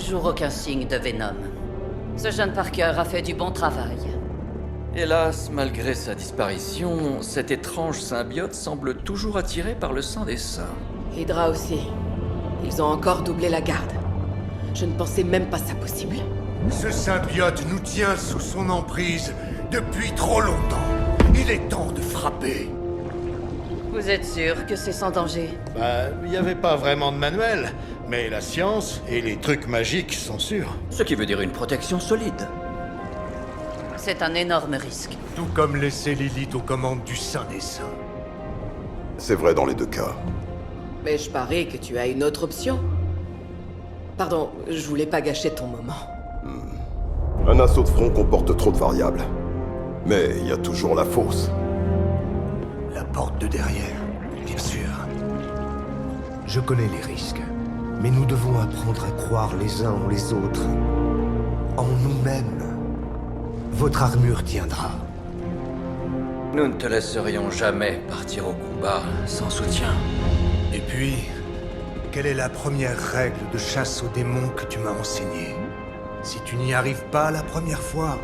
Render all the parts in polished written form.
toujours aucun signe de Venom. Ce jeune Parker a fait du bon travail. Hélas, malgré sa disparition, cet étrange symbiote semble toujours attiré par le sang des saints. Hydra aussi. Ils ont encore doublé la garde. Je ne pensais même pas ça possible. Ce symbiote nous tient sous son emprise depuis trop longtemps. Il est temps de frapper. Vous êtes sûr que c'est sans danger? Il n'y avait pas vraiment de manuel, mais la science et les trucs magiques sont sûrs. Ce qui veut dire une protection solide. C'est un énorme risque. Tout comme laisser Lilith aux commandes du Saint des Saints. C'est vrai dans les deux cas. Mais je parie que tu as une autre option. Pardon, je voulais pas gâcher ton moment. Un assaut de front comporte trop de variables. Mais il y a toujours la fosse. La porte de derrière, bien sûr. Je connais les risques. Mais nous devons apprendre à croire les uns en les autres. En nous-mêmes. Votre armure tiendra. Nous ne te laisserions jamais partir au combat sans soutien. Et puis, quelle est la première règle de chasse aux démons que tu m'as enseignée? Si tu n'y arrives pas la première fois,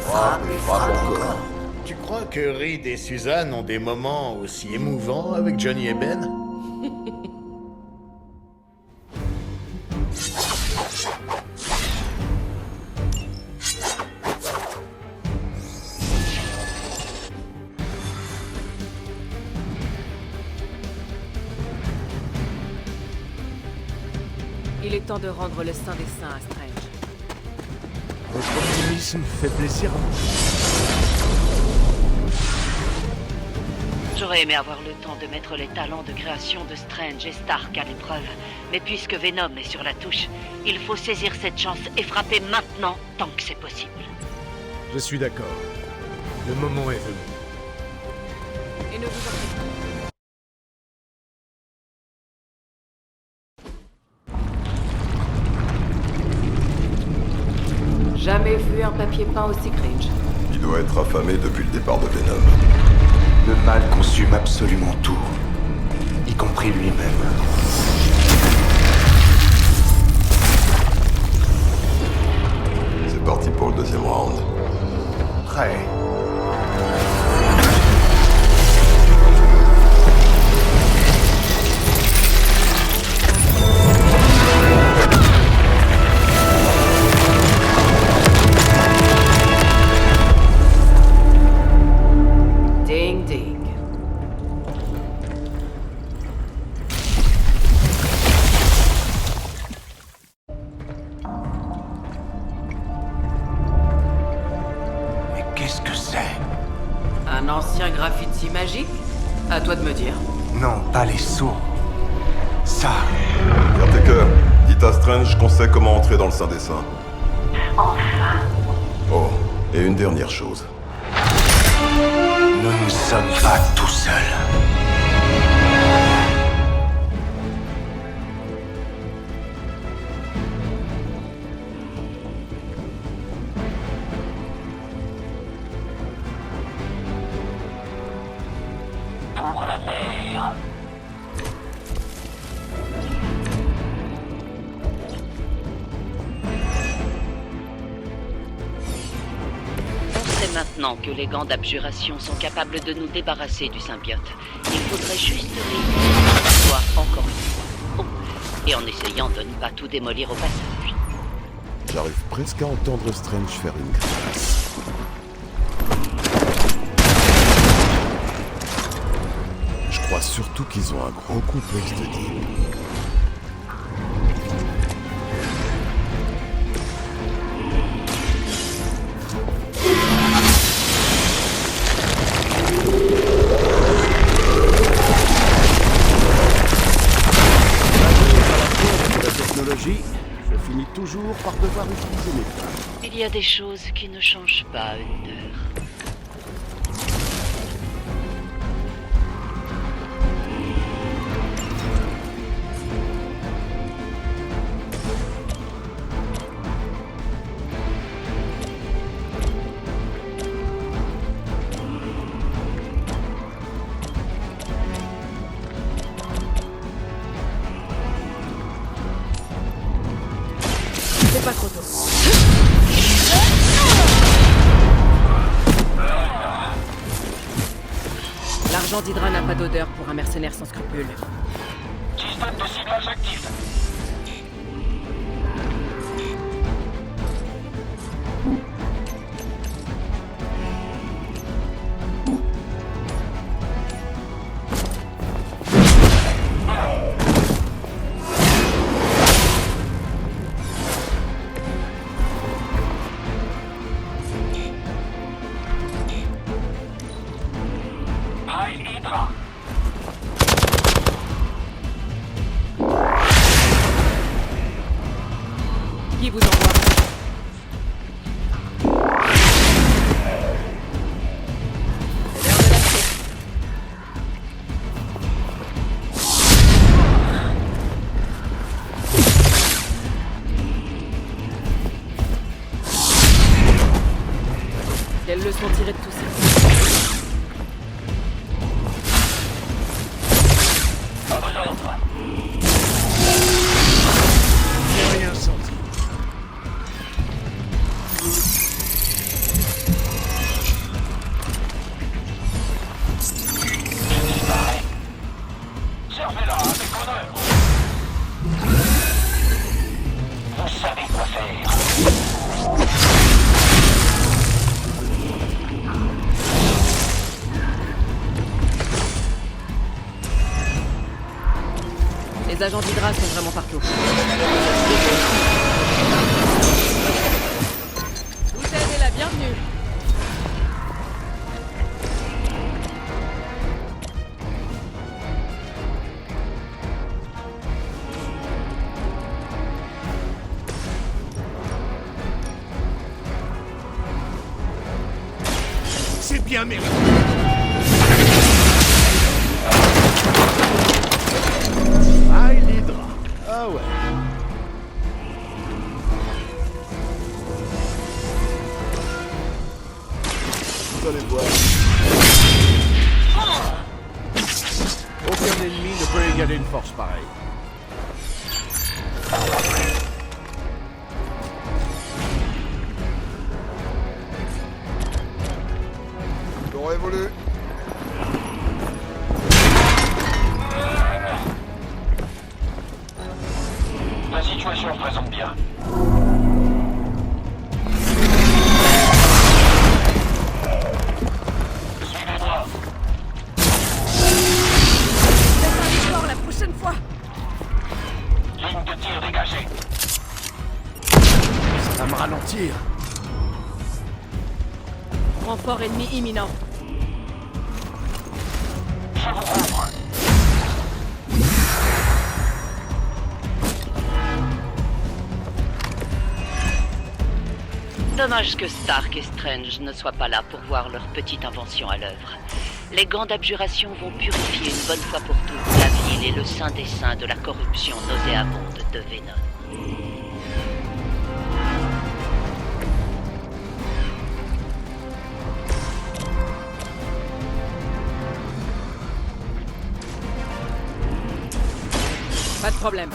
frappe et frappe encore. Tu crois que Reed et Suzanne ont des moments aussi émouvants avec Johnny et Ben? Il est temps de rendre le Saint des Saints à Strange. Votre optimisme fait plaisir. J'aurais aimé avoir le temps de mettre les talents de création de Strange et Stark à l'épreuve. Mais puisque Venom est sur la touche, il faut saisir cette chance et frapper maintenant tant que c'est possible. Je suis d'accord. Le moment est venu. Et ne vous en faites pas. Jamais vu un papier peint aussi cringe. Il doit être affamé depuis le départ de Venom. Le mal consume absolument tout, y compris lui-même. C'est parti pour le deuxième round. Prêt. Ding ding. Mais qu'est-ce que c'est? Un ancien graffiti magique? À toi de me dire. Non, pas les sauts. Ça. Caretaker, dites à Strange qu'on sait comment entrer dans le Saint des Saints. Enfin. Oh, et une dernière chose. Nous ne sommes pas tout seuls. On sait maintenant que les gants d'abjuration sont capables de nous débarrasser du symbiote. Il faudrait juste réussir l'exploit encore une fois. Oh, et en essayant de ne pas tout démolir au passage. J'arrive presque à entendre Strange faire une grimace. Je crois surtout qu'ils ont un gros complexe de deal. Je finis toujours par devoir utiliser mes flammes. Il y a des choses qui ne changent pas à une heure. trop tôt. L'argent d'Hydra n'a pas d'odeur pour un mercenaire sans scrupules. Système de ciblage actif. Heil Hydra. Qui vous envoie? C'est l'heure de lâcher. Quelle leçon tirer de tout ça? À vos ordres. J'ai rien senti. Servez-la avec honneur. Vous savez quoi faire. Les agents d'Hydra sont vraiment partout. Vous êtes la bienvenue. C'est bien mérité. Aïe, l'Hydra. Ah ouais. Vous allez voir. Aucun ennemi ne peut égaler une force pareille. J'aurais voulu. La situation se présente bien. Suivez-moi. Faites un effort la prochaine fois. Ligne de tir dégagée. Ça va me ralentir. Renfort ennemi imminent. Je vous rouvre. Dommage que Stark et Strange ne soient pas là pour voir leur petite invention à l'œuvre. Les gants d'abjuration vont purifier une bonne fois pour toutes la ville et le saint des saints de la corruption nauséabonde de Venom. Pas de problème.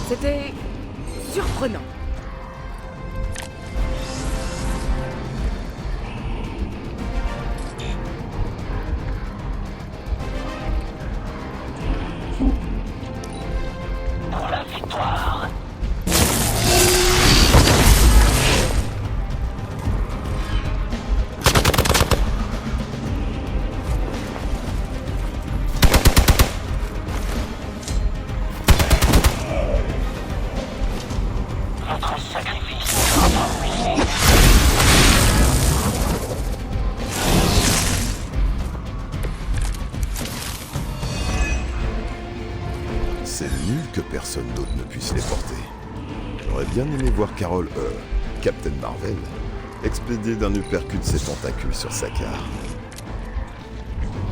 C'était surprenant. Pour la victoire. Votre sacrifice sera pas. C'est nul que personne d'autre ne puisse les porter. J'aurais bien aimé voir Carol, Captain Marvel, expédier d'un uppercut ses tentacules sur Sakaar.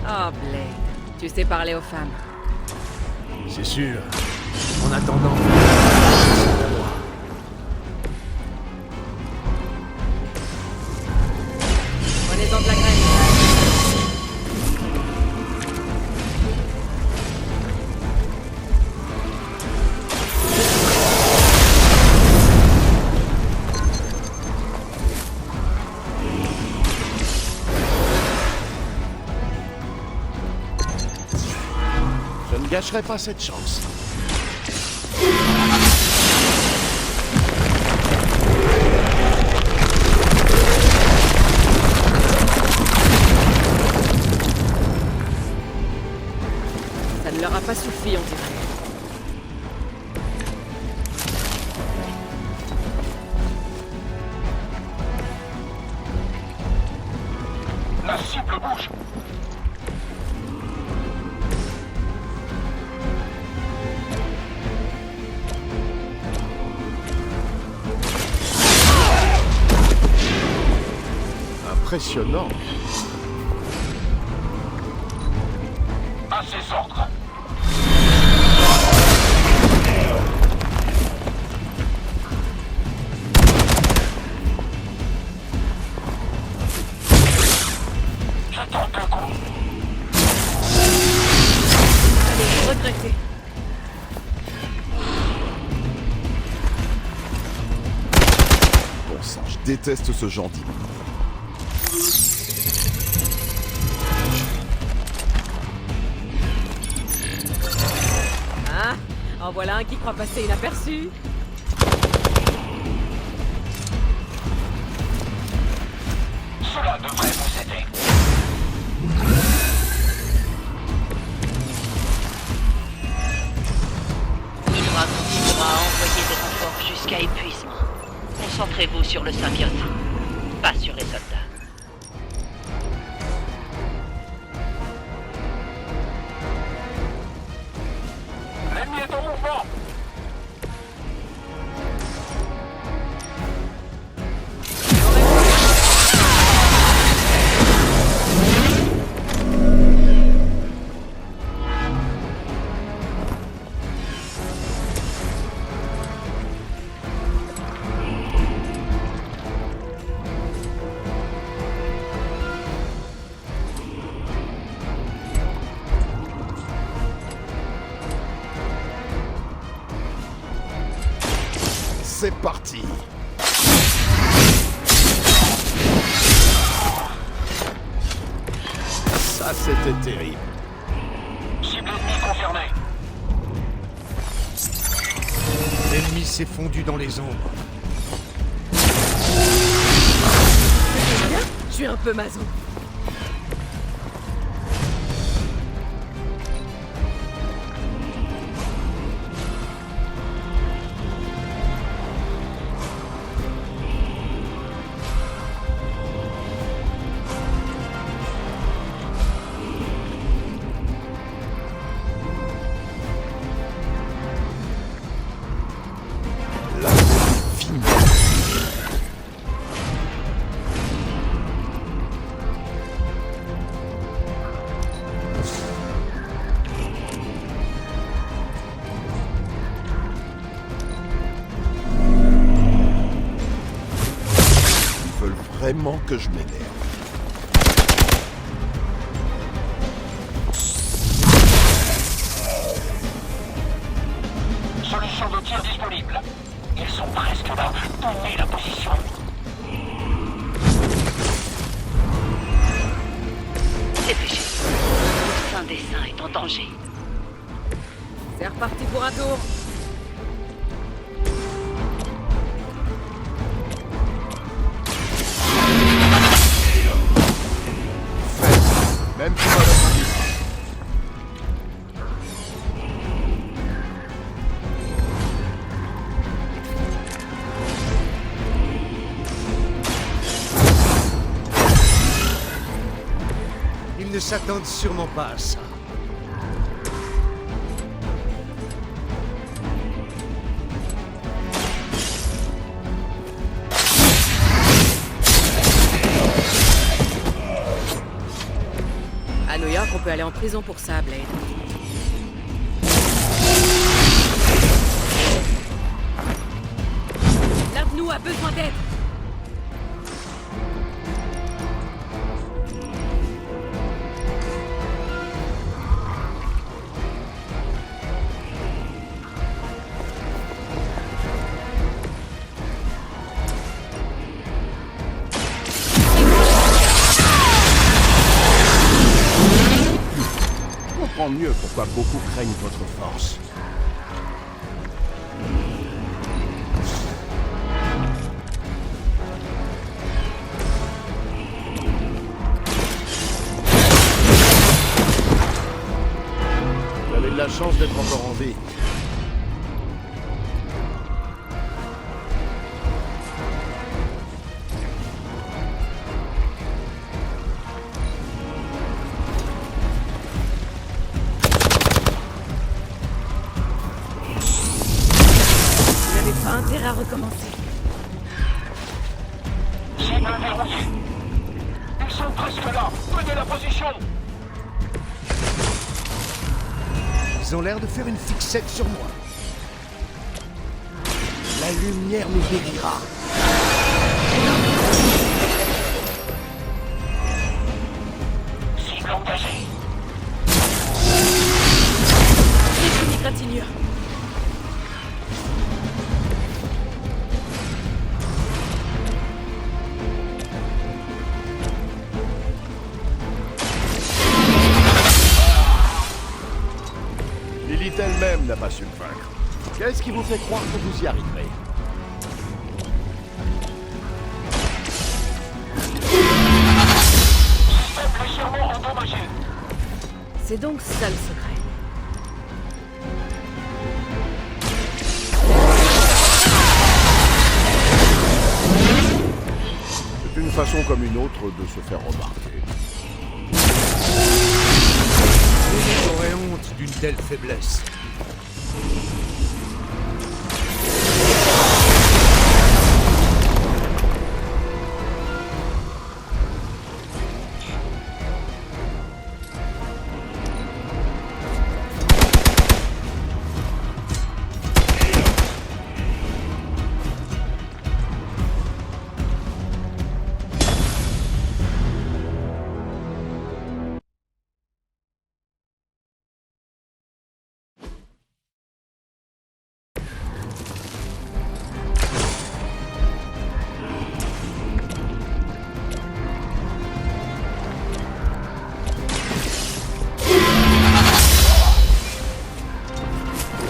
Oh, Blade. Tu sais parler aux femmes. C'est sûr. En attendant, Prenez-en de la graine. je ne gâcherai pas cette chance. Ça ne leur a pas suffi, on dirait. La cible bouge. Impressionnant. À ses ordres. Je tente un coup. Allez, regrettez. Bon sang, je déteste ce genre d'île. Hein? En voilà un qui croit passer inaperçu. Cela devrait vous aider. Hydra continuera à envoyer des renforts jusqu'à épuisement. Concentrez-vous sur le symbiote, pas sur les soldats. L'ennemi est en mouvement. C'est parti. Ça, c'était terrible. Cible ennemie confirmée. L'ennemi s'est fondu dans les ombres. Je suis un peu maso. La c'est fini. Ils veulent vraiment que je m'énerve. Solution de tir disponible. Ils sont presque là. Donnez la position. Dépêchez-vous. Le Saint des Saints est en danger. C'est reparti pour un tour. Même si on va le faire. Ils ne s'attendent sûrement pas à ça. À New York, on peut aller en prison pour ça, Blade. quoi beaucoup craignent votre force. Vous avez de la chance d'être encore en vie. Pas intérêt à recommencer. Cible verrouillée. Ils sont presque là. Prenez la position. Ils ont l'air de faire une fixette sur moi. La lumière nous guérira. Cible engagée. C'est une égratignure. Lilith elle-même n'a pas su le vaincre. Qu'est-ce qui vous fait croire que vous y arriverez? Système légèrement endommagé. C'est donc ça le secret. C'est une façon comme une autre de se faire remarquer. J'aurais honte d'une telle faiblesse.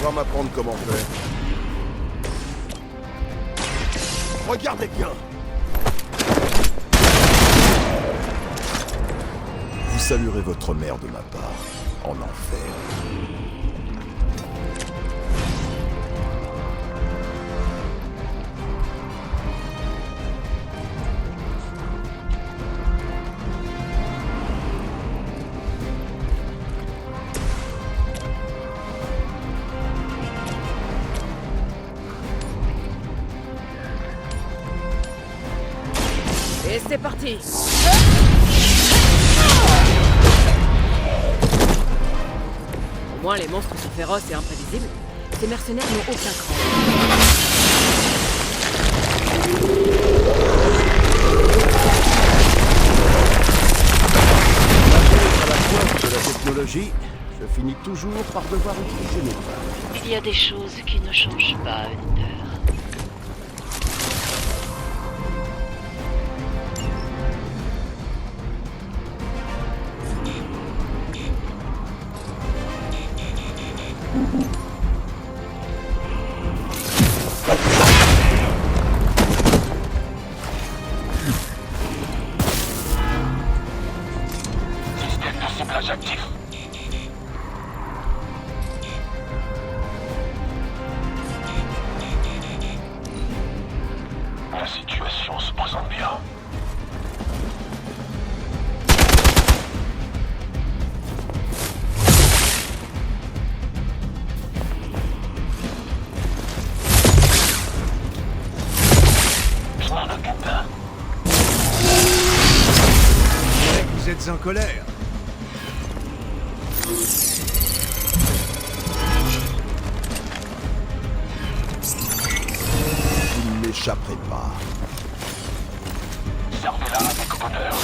On va m'apprendre comment faire. Regardez bien. Vous saluerez votre mère de ma part, en enfer. Et c'est parti. Au moins, les monstres sont féroces et imprévisibles. Ces mercenaires n'ont aucun cran. À la pointe de la technologie, je finis toujours par devoir utiliser mes mains. Il y a des choses qui ne changent pas, Hunter. Système de ciblage actif. La situation se présente bien. Je m'en occupe. Vous êtes en colère. Vous ne m'échapperez pas. Servez-la avec honneur.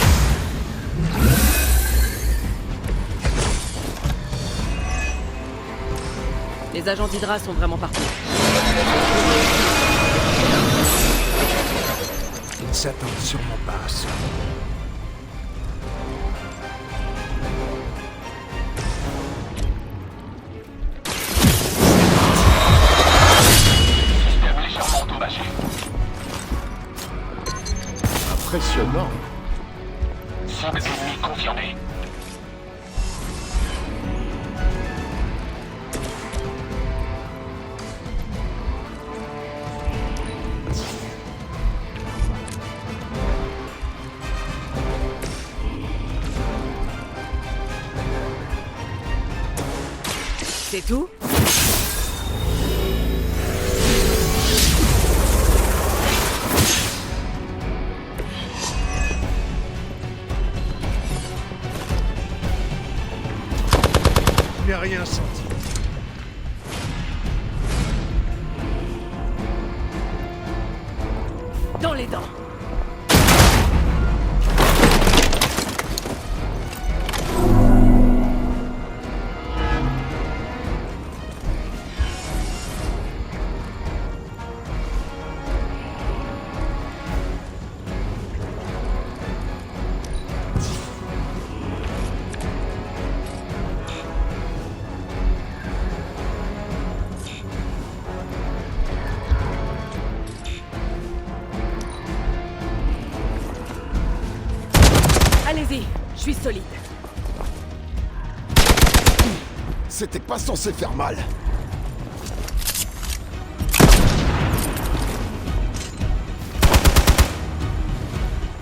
Les agents d'Hydra sont vraiment partout. Ils ne s'attendent sûrement pas à ça. Impressionnant. Cible ennemie confirmée. C'est tout? Je n'ai rien senti. Dans les dents. Allez-y, je suis solide. C'était pas censé faire mal.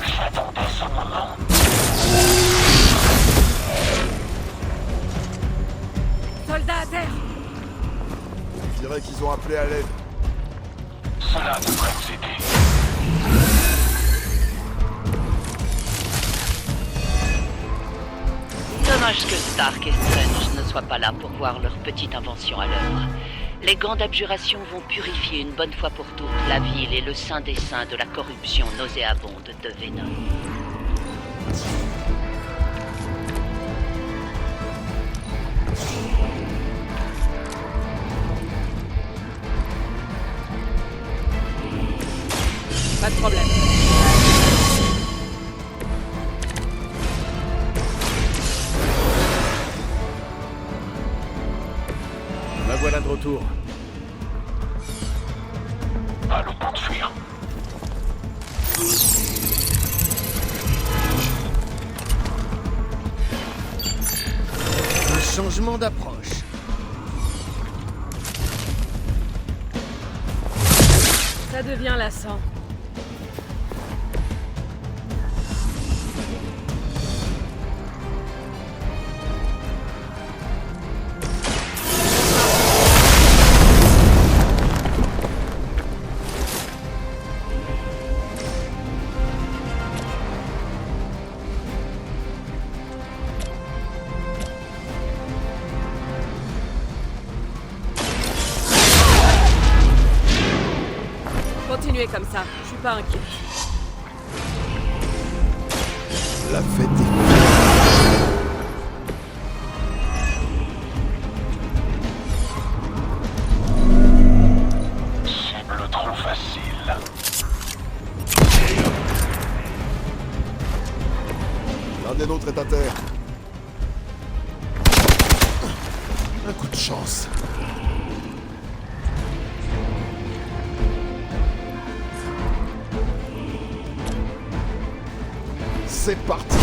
J'attendais ce moment. Soldats à terre! Je dirais qu'ils ont appelé à l'aide. Cela devrait nous aider. Dommage que Stark et Strange ne soient pas là pour voir leur petite invention à l'œuvre. Les gants d'abjuration vont purifier une bonne fois pour toutes la ville et le saint des saints de la corruption nauséabonde de Venom. Pas de problème. La voilà de retour. Pas le temps de fuir. Un changement d'approche. Ça devient lassant. Continuez comme ça, je suis pas inquiet. La fête est... Cible trop facile. L'un des nôtres est à terre. Un coup de chance. C'est parti.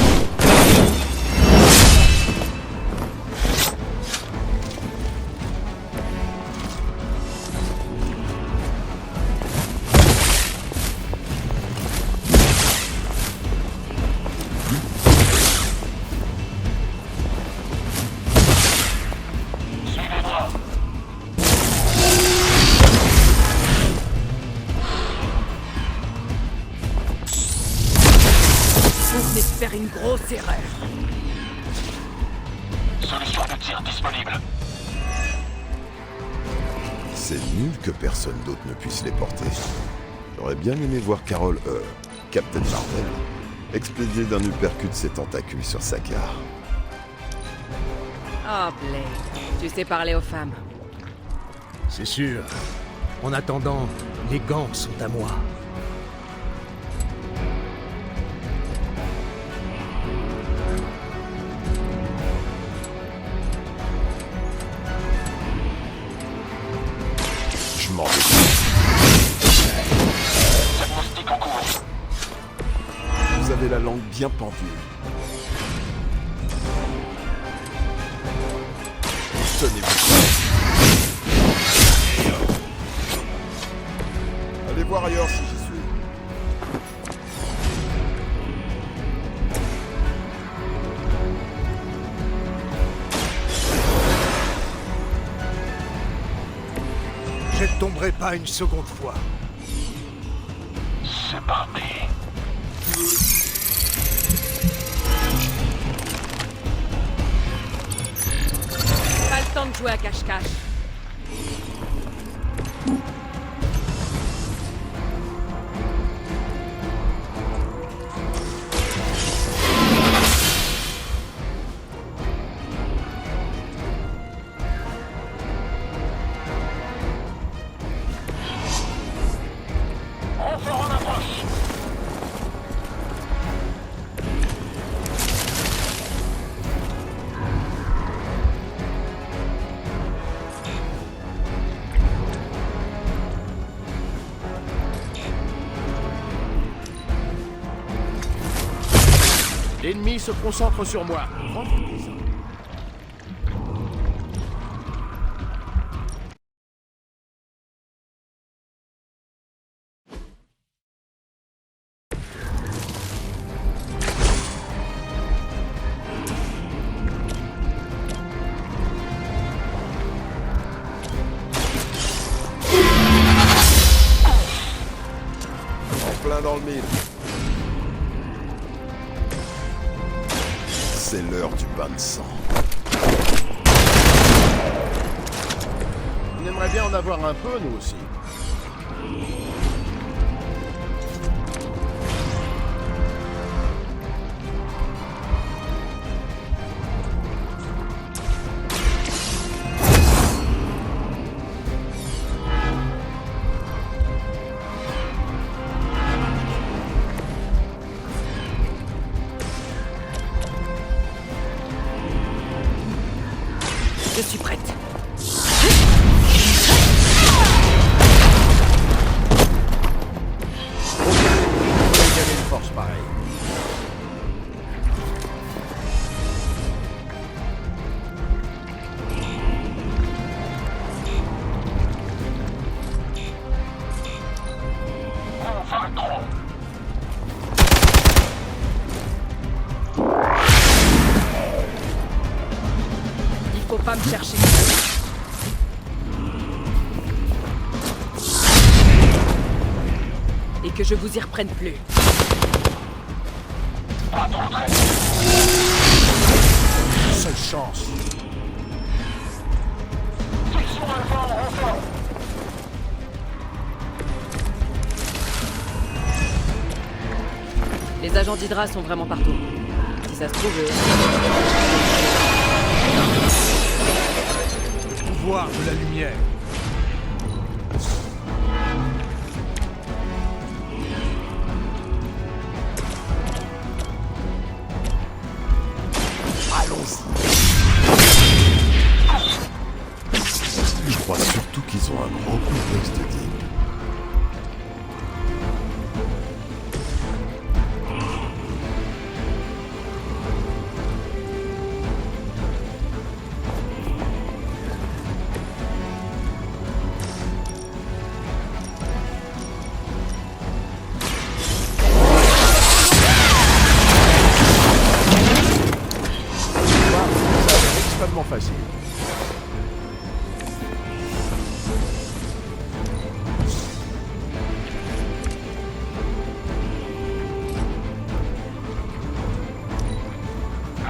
Suivez-moi. On venait de faire une grosse erreur. Solution de tir disponible. C'est nul que personne d'autre ne puisse les porter. J'aurais bien aimé voir Carol, Captain Marvel, expédier d'un uppercut ses tentacules sur Sakaar. Oh, Blade, tu sais parler aux femmes. C'est sûr. En attendant, les gants sont à moi. Je m'en vais. Diagnostic en cours. avez la langue bien pendue. Tenez-vous prêts. Allez voir ailleurs si j'y suis. Je ne tomberai pas une seconde fois. C'est parti. Pas le temps de jouer à cache-cache. Renfort en approche. L'ennemi se concentre sur moi. Rendez-vous. En plein dans le mille. C'est l'heure du bain de sang. On aimerait bien en avoir un peu, nous aussi. Je suis prête. Gagner une force pareille. Vaincrons. Il faut pas me chercher. Et que je vous y reprenne plus. Pas de retrait. Seule chance. Section alpha en renfort. Les agents d'Hydra sont vraiment partout. Si ça se trouve, Pouvoir de la lumière. Je crois surtout qu'ils ont un gros complexe de digne. Ça a l'air extrêmement facile.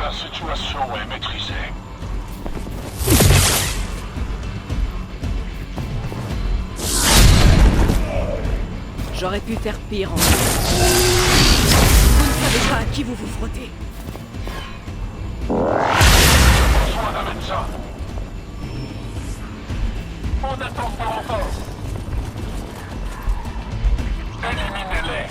La situation est maîtrisée. j'aurais pu faire pire en fait. Vous ne savez pas à qui vous vous frottez. Besoin d'un médecin. On attend par renfort. Éliminez-les.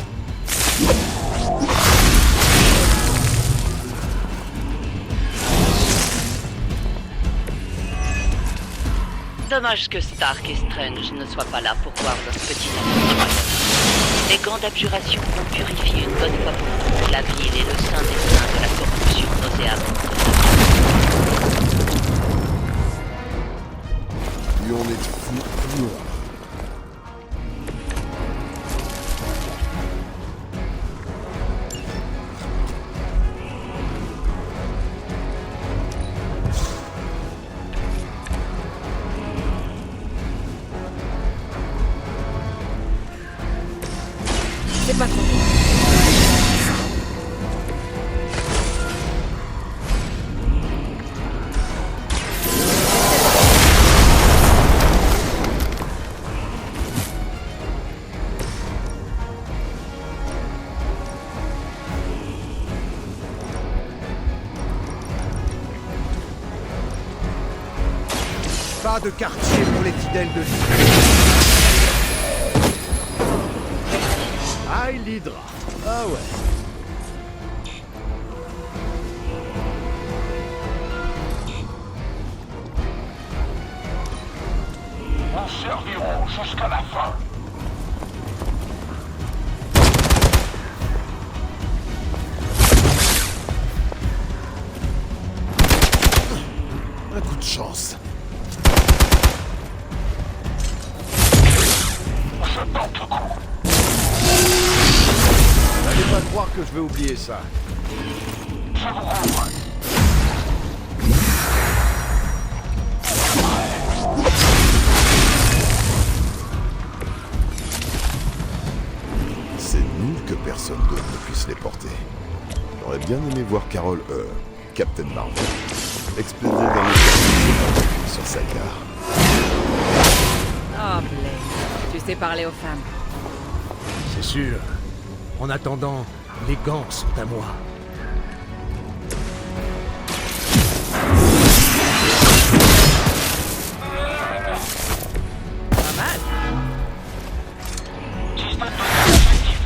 Dommage que Stark et Strange ne soient pas là pour voir leur petite aventure. Les gants d'abjuration vont purifier une bonne fois pour toutes la ville et le sein des saints de la corruption nauséabonde. Plus on est de fous, plus on... C'est pas trop. Pas de quartier pour les fidèles de l'Hydra. Aïe, l'Hydra. Ah ouais. Nous servirons jusqu'à la fin. Un coup de chance. Je tente le coup. N'allez pas croire que je vais oublier ça. Je vous couvre. C'est nul que personne d'autre ne puisse les porter. J'aurais bien aimé voir Carol, Captain Marvel, expédier dans le percute sur sa gare. Oh, Blake, tu sais parler aux femmes. C'est sûr. En attendant, les gants sont à moi. Pas mal. Système objectif.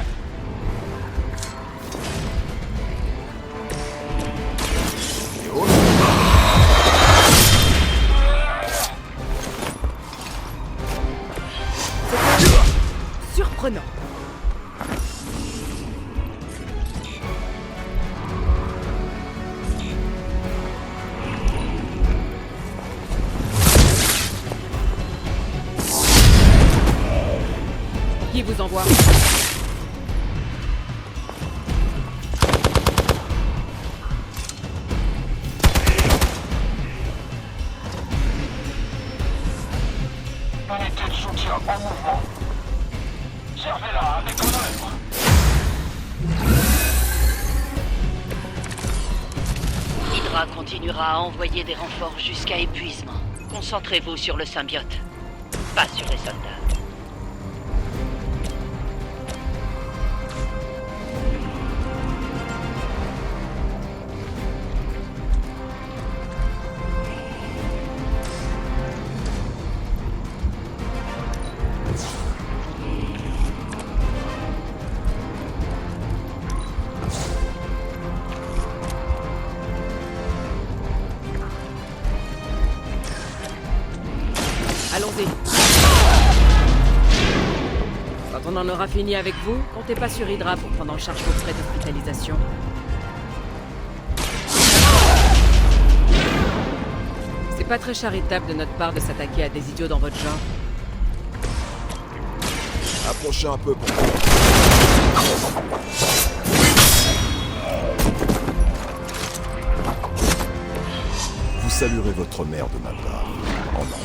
Surprenant. Qui vous envoie? Unité de soutien en mouvement. Servez-la avec honneur. Hydra continuera à envoyer des renforts jusqu'à épuisement. Concentrez-vous sur le symbiote, pas sur les soldats. Allons-y. Quand on en aura fini avec vous, comptez pas sur Hydra pour prendre en charge vos frais d'hospitalisation. C'est pas très charitable de notre part de s'attaquer à des idiots dans votre genre. Approchez un peu pour... Vous saluerez votre mère de ma part, en enfer.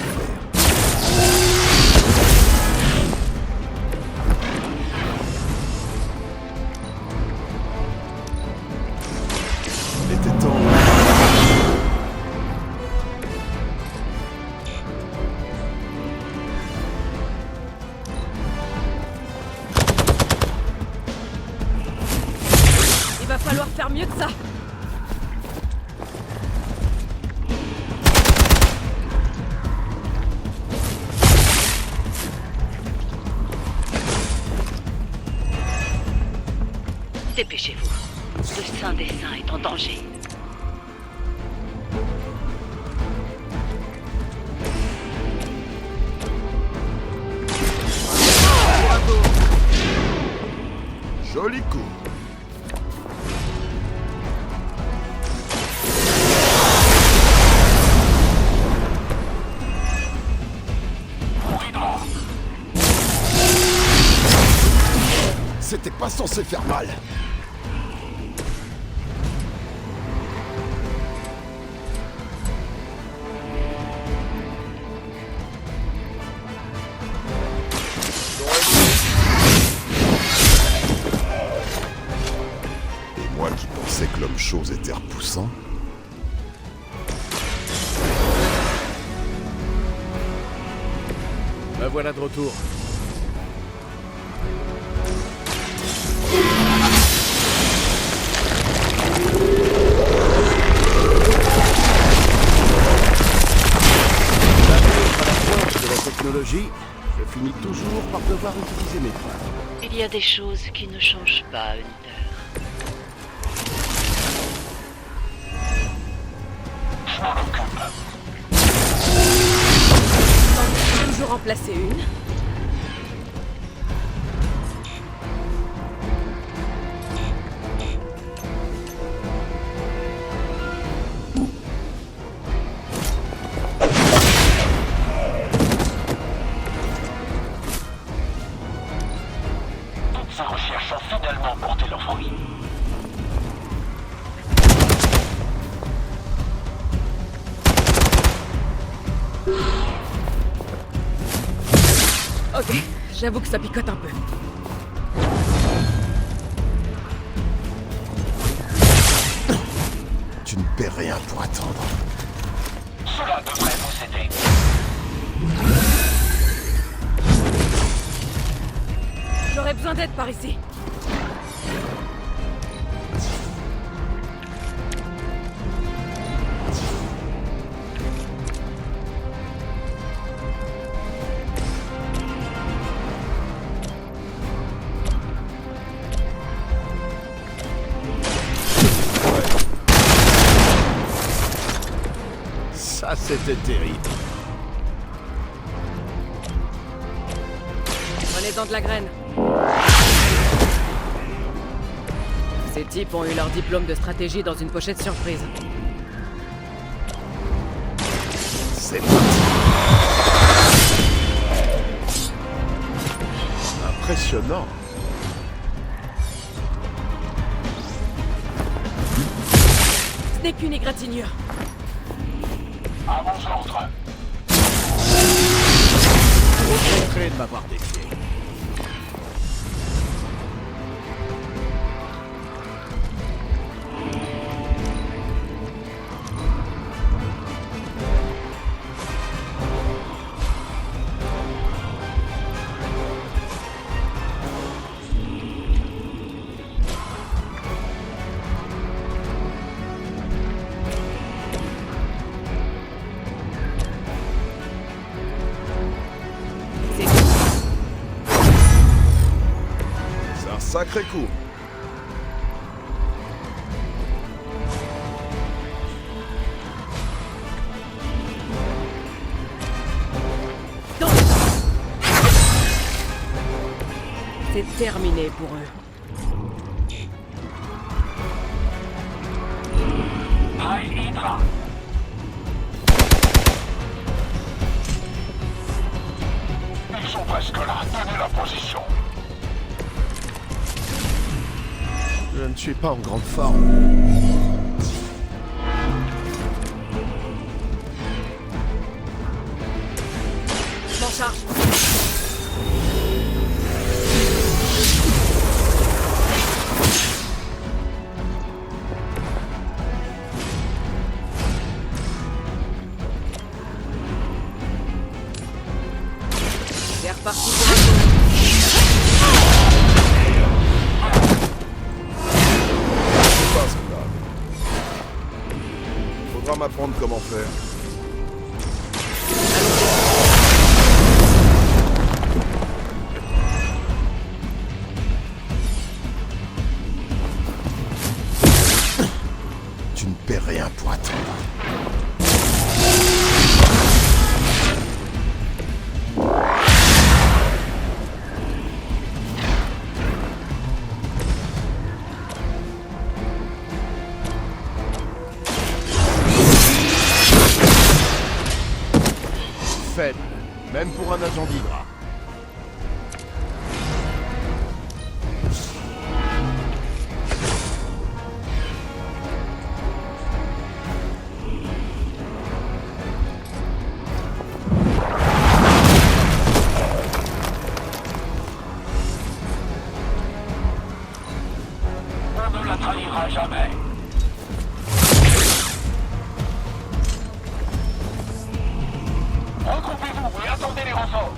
Il était temps. Il va falloir faire mieux que ça. Dépêchez-vous. Le Saint des Saints est en danger. Joli coup. C'était pas censé faire mal. Et moi qui pensais que l'homme chose était repoussant. Me voilà de retour. Technologie, je finis toujours par devoir utiliser mes points. Il y a des choses qui ne changent pas, Hunter. Je m'en occupe. T'en as toujours en placer une. Ces recherches ont finalement porté leurs fruits. Ok, j'avoue que ça picote un peu. Tu ne perds rien pour attendre. Cela devrait vous aider. J'aurais besoin d'aide par ici. Ça, c'était terrible. Prenez-en de la graine. Ces types ont eu leur diplôme de stratégie dans une pochette surprise. C'est parti. Impressionnant. Ce n'est qu'une égratignure. À vos ordres. Regretterai de m'avoir défié. Sacré coup. Non. C'est terminé pour eux. High Hydra. Ils sont presque là. Tenez la position. Je ne suis pas en grande forme. Je m'en charge. C'est reparti pour la course. Pas ce grave. Faudra m'apprendre comment faire. Tu ne perds rien pour attendre. guidera. On ne la trahira jamais. Regroupez-vous et attendez les renforts.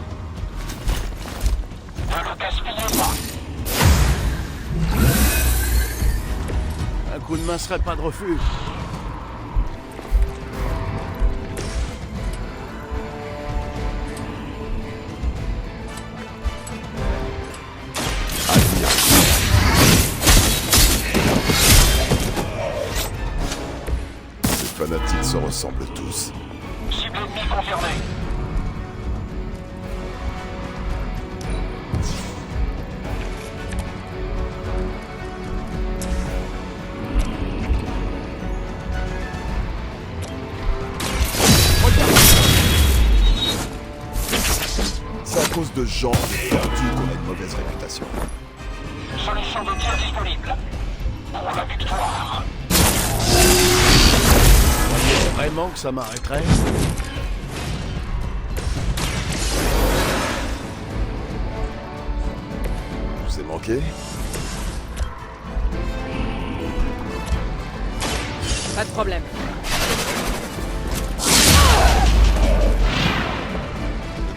Ne le gaspillez pas. Un coup de main serait pas de refus. Ces fanatiques se ressemblent tous. Cible ennemie confirmée. C'est à cause de gens perdus qu'on a une mauvaise réputation. Solution de tir disponible. Pour la victoire. Croyez vraiment que ça m'arrêterait? Je vous ai manqué? Pas de problème.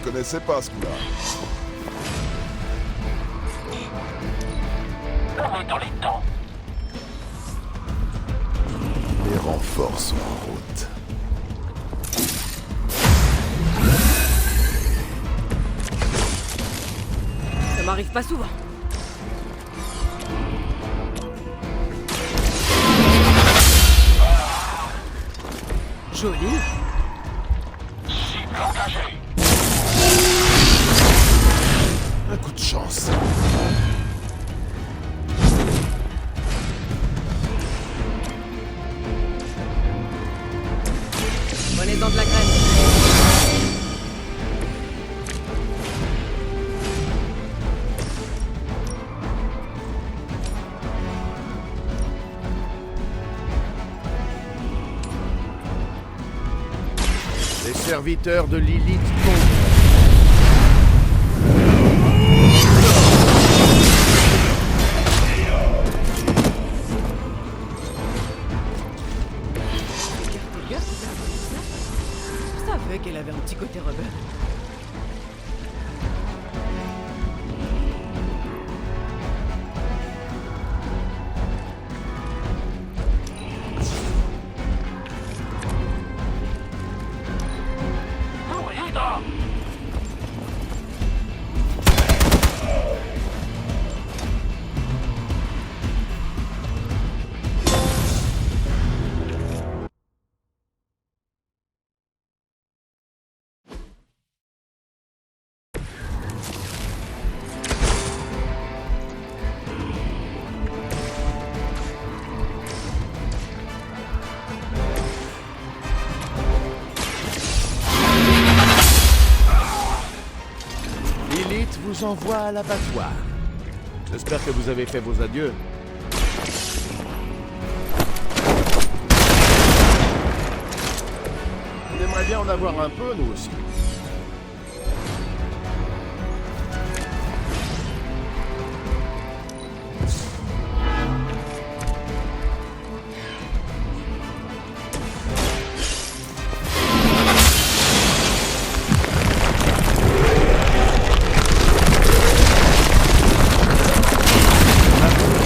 Je ne connaissais pas ce coup-là. On est dans les temps. Les renforts sont en route. Ça m'arrive pas souvent. Joli. Cible engagée. Un coup de chance. Prenez-en de la graine. Les serviteurs de Lilith tombent. Je savais qu'elle avait un petit côté rebelle. Corrida. Lilith vous envoie à l'abattoir. J'espère que vous avez fait vos adieux. On aimerait bien en avoir un peu, nous aussi.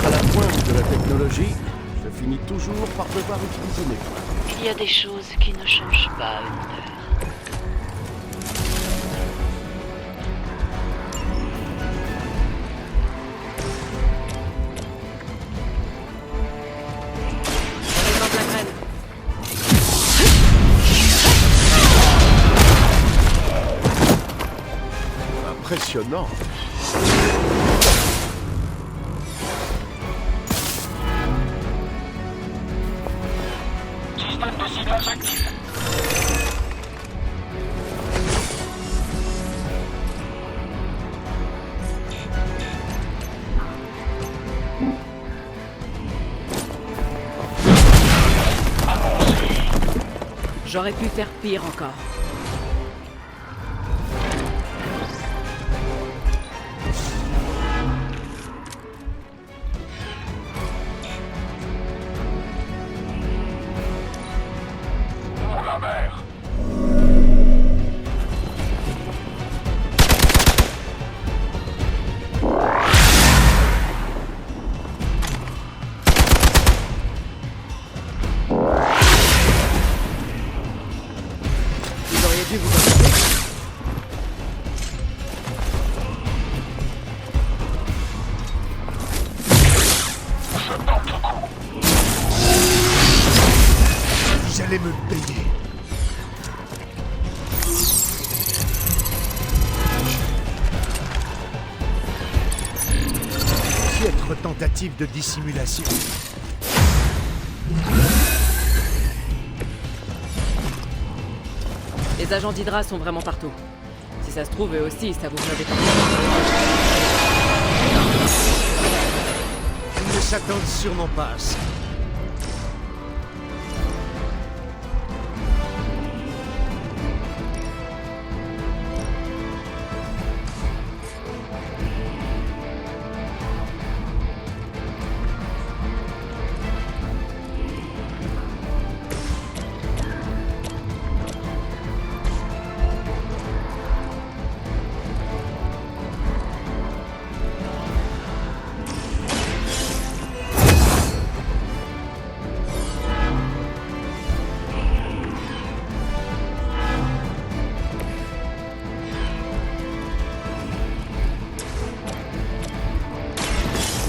À la pointe de la technologie, je finis toujours par devoir utiliser mes points. Il y a des choses qui ne changent pas, Hunter. Prenez-en de la graine. Impressionnant. Système de ciblage actif. J'aurais pu faire pire encore. Pour la mer. Vous auriez dû vous battre. Je tente le coup. Vous allez me le payer. Piètre tentative de dissimulation. Les agents d'Hydra sont vraiment partout. Si ça se trouve, eux aussi, ça vous avait pas. Ils ne s'attendent sûrement pas à ça.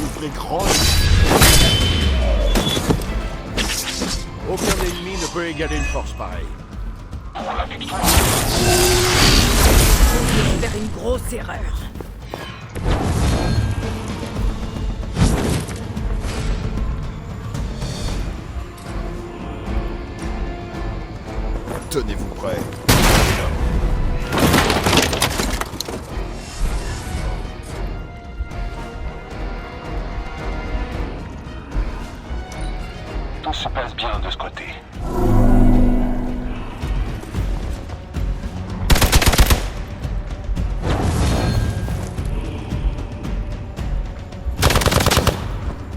Ouvrez grand. Aucun ennemi ne peut égaler une force pareille. Pour la victoire. Je vais faire une grosse erreur. Tenez-vous prêts. Tout se passe bien de ce côté.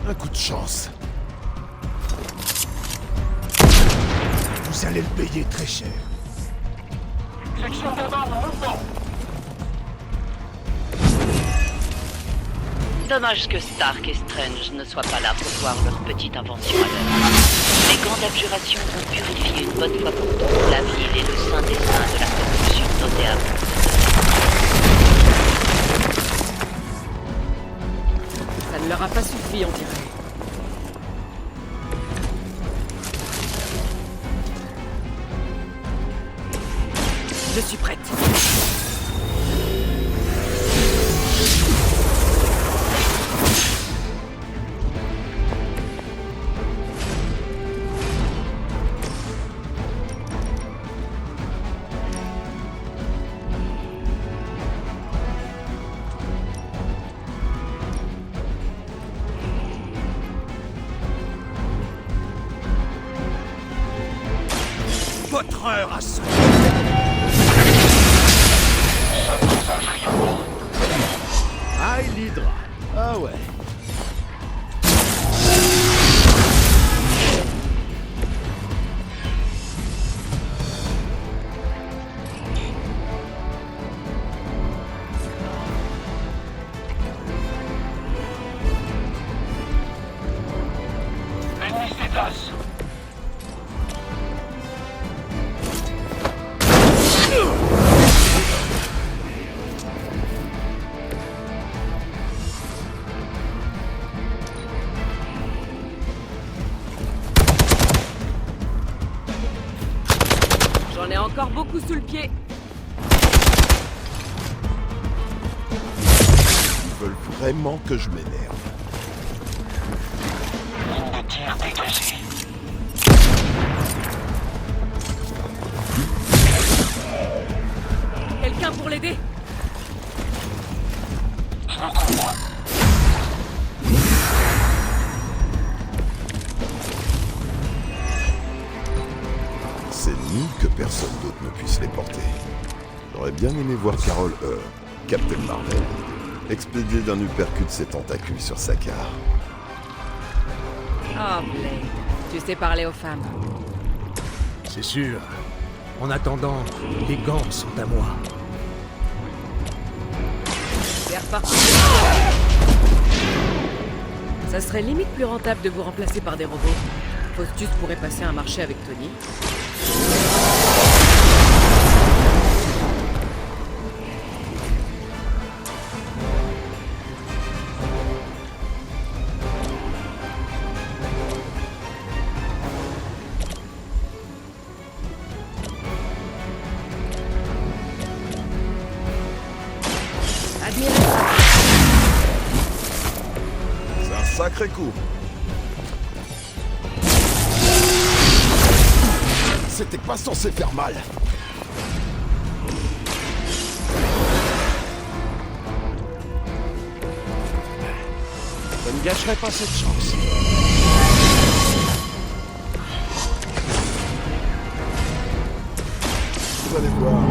Un coup de chance. Vous allez le payer très cher. Section d'abord en mouvement. Dommage que Stark et Strange ne soient pas là pour voir leur petite invention à l'œuvre. Les gants d'abjuration vont purifier une bonne fois pour toutes la ville et le sein des saints de la corruption nauséabonde. Ça ne leur a pas suffi, on dirait. Je suis prête. Votre heure a sonné. Aïe, l'Hydra. Ah ouais. L'ennemi se déplace. J'en ai encore beaucoup sous le pied. Ils veulent vraiment que je m'énerve. Ligne de tir dégagée. Quelqu'un pour l'aider? Je vous comprends. C'est nul que personne d'autre ne puisse les porter. J'aurais bien aimé voir Carol, Captain Marvel, expédier d'un uppercut ses tentacules sur Sakaar. Oh, Blade, tu sais parler aux femmes. C'est sûr. En attendant, les gants sont à moi. C'est reparti. Ça serait limite plus rentable de vous remplacer par des robots. Faustus pourrait passer un marché avec Tony. C'est un sacré coup. C'était pas censé faire mal. Je ne gâcherai pas cette chance. Vous allez voir.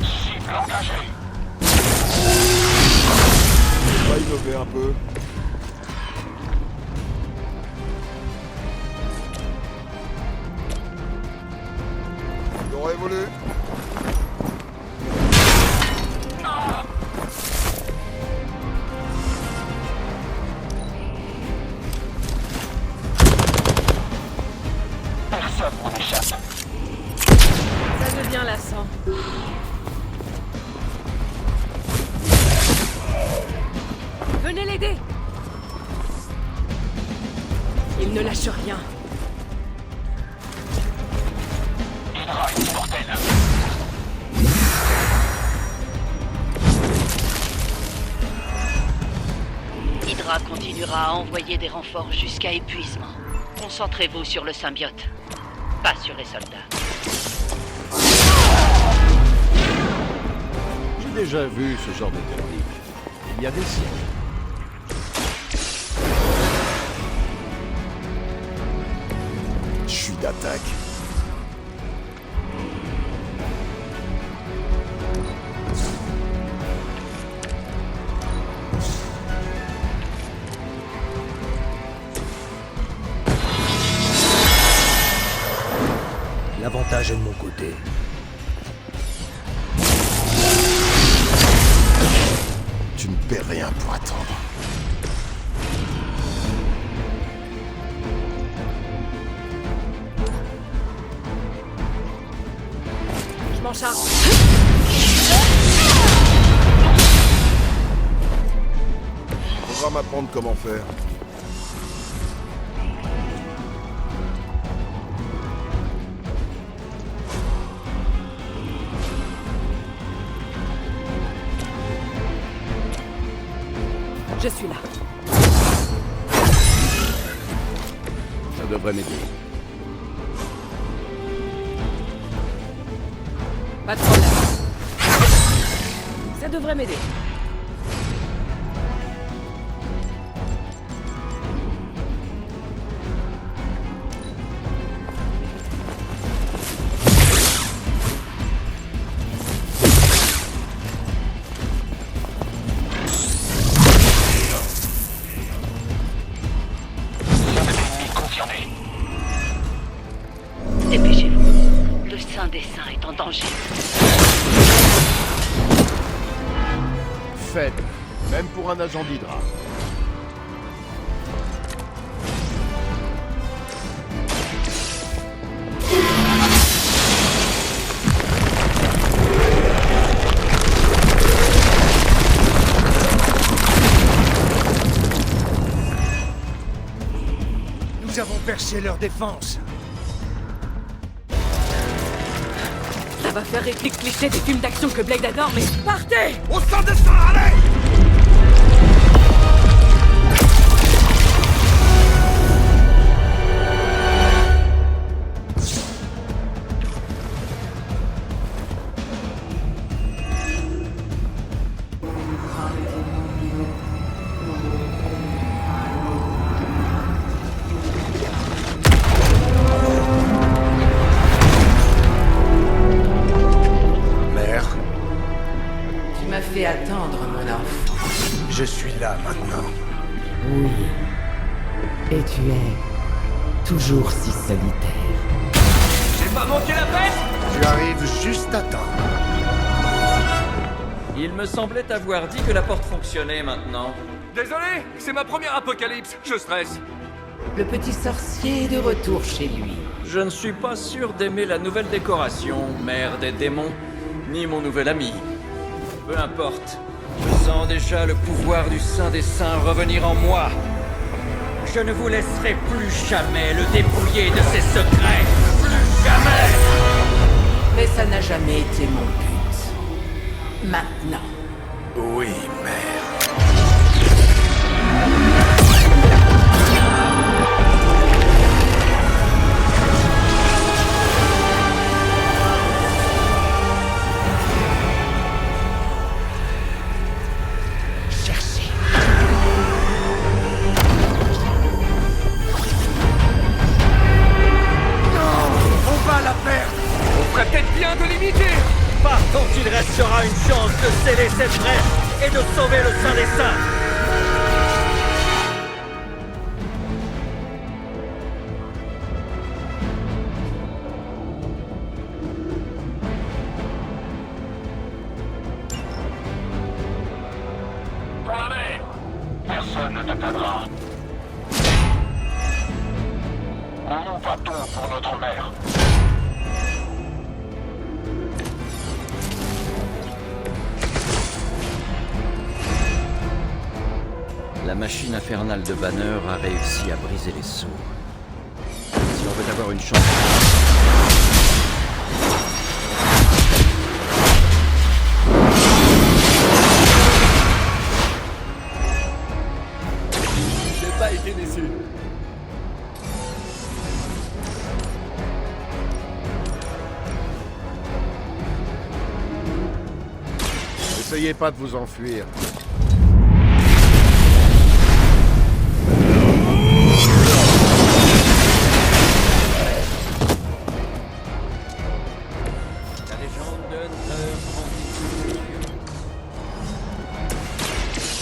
Cible engagée. On va innover un peu. Il aurait voulu. Personne n'en échappe. Ça devient lassant. Venez l'aider. Il ne lâche rien. Hydra est mortelle. Hydra continuera à envoyer des renforts jusqu'à épuisement. Concentrez-vous sur le symbiote, pas sur les soldats. J'ai déjà vu ce genre de technique. Il y a des siècles. Je suis d'attaque. L'avantage est de mon côté. Tu ne perds rien pour attendre. Je m'en charge. Faudra m'apprendre comment faire. Je suis là. Ça devrait m'aider. Pas de problème. Ça devrait m'aider. Ennemi confirmé. Dépêchez-vous. Le Saint des Saints est en danger. Faible, même pour un agent d'Hydra. Nous avons percé leur défense. Ça va faire réplique cliché des films d'action que Blade adore, mais partez! Au sein de ça, allez! fait attendre, mon enfant. Je suis là maintenant. Oui. Et tu es toujours si solitaire. J'ai pas manqué la fête. Tu arrives juste à temps. Il me semblait avoir dit que la porte fonctionnait maintenant. Désolé, c'est ma première apocalypse, je stresse. Le petit sorcier est de retour chez lui. Je ne suis pas sûr d'aimer la nouvelle décoration, mère des démons, ni mon nouvel ami. Peu importe. Je sens déjà le pouvoir du Saint des Saints revenir en moi. Je ne vous laisserai plus jamais le dépouiller de ses secrets. Plus jamais. Mais ça n'a jamais été mon but. Maintenant. Oui, mère. Partons qu'il restera une chance de sceller cette brèche et de sauver le Saint des Saints. Pour la mer, personne ne t'atteindra. Nous battons pour notre mère. La machine infernale de Banner a réussi à briser les sceaux. Si on veut avoir une chance... J'ai pas été déçu. Essayez pas de vous enfuir.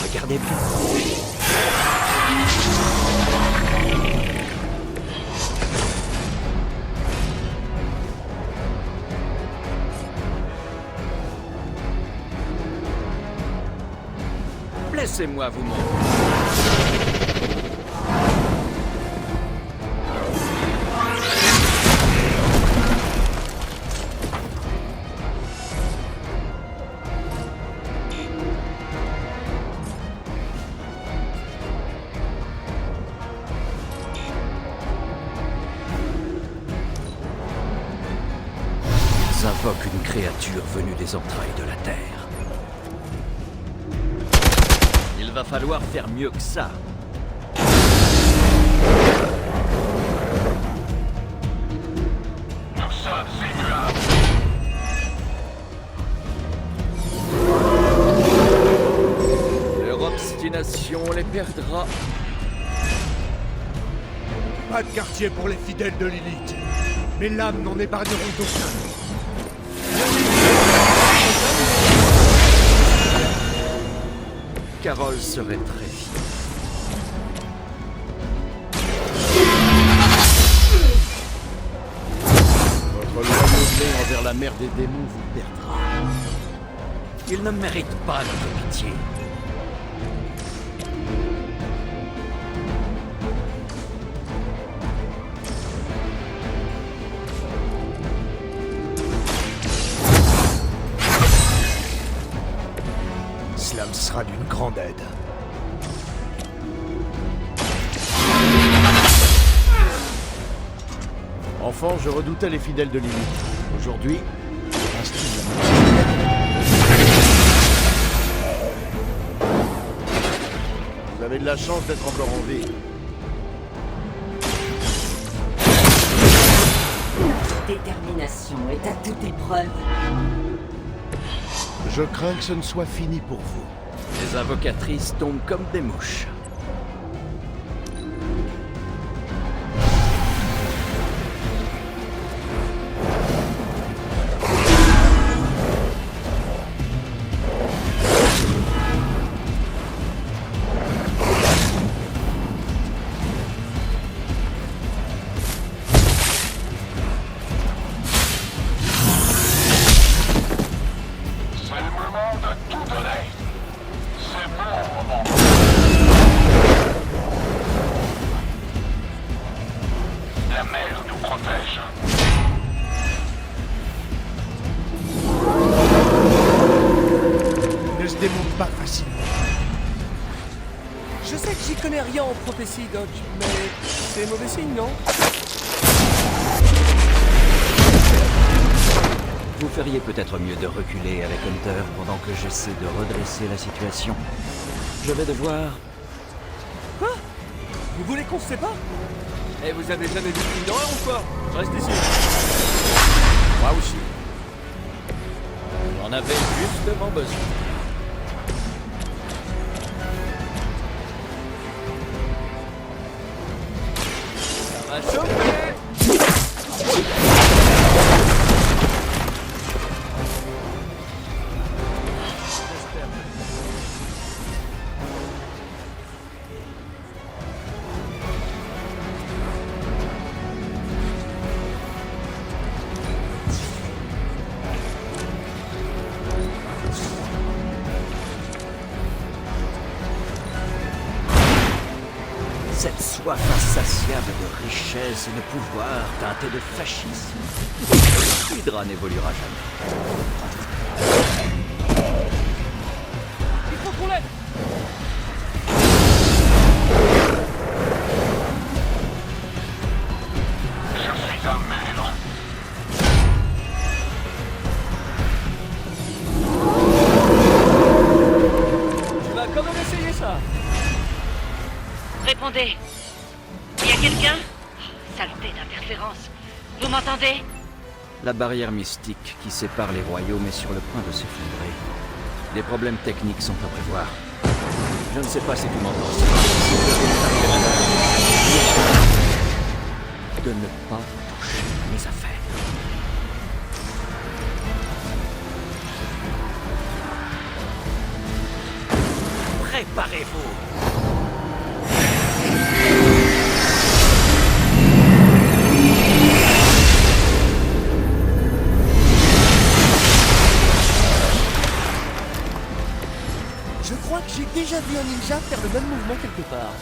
Regardez bien. Laissez-moi vous montrer. Ils invoquent une créature venue des entrailles de la Terre. Il va falloir faire mieux que ça. Nous sommes immuables. Leur obstination les perdra. Pas de quartier pour les fidèles de Lilith. Mes lames n'en épargneront aucun. Carole serait très fière. Votre loyauté envers la mère des démons vous perdra. Ils ne méritent pas notre pitié. Cela me sera d'une grande aide. Enfant, je redoutais les fidèles de Lilith. Aujourd'hui, je instille Vous avez de la chance d'être encore en vie. Détermination est à toute épreuve. Je crains que ce ne soit fini pour vous. Les invocatrices tombent comme des mouches. pas facilement. Je sais que j'y connais rien en prophétie, Doc, mais c'est mauvais signe, non? Vous feriez peut-être mieux de reculer avec Hunter pendant que j'essaie de redresser la situation. Je vais devoir... Quoi? Vous voulez qu'on se sépare? Eh, vous avez jamais vu une horreur ou quoi? Je reste ici. Moi aussi. J'en avais justement besoin. Ça va chauffer! Cette soif insatiable de richesse et de pouvoir teintée de fascisme. Hydra n'évoluera jamais. Il faut qu'on l'aide! Je suis un maître. Tu vas quand même essayer ça! Répondez. Il y a quelqu'un? Oh, saleté d'interférence. Vous m'entendez? La barrière mystique qui sépare les royaumes est sur le point de s'effondrer. Les problèmes techniques sont à prévoir. Je ne sais pas si tu m'entends. De ne pas toucher à mes affaires. Préparez-vous. Je crois que j'ai déjà vu un ninja faire le même mouvement quelque part.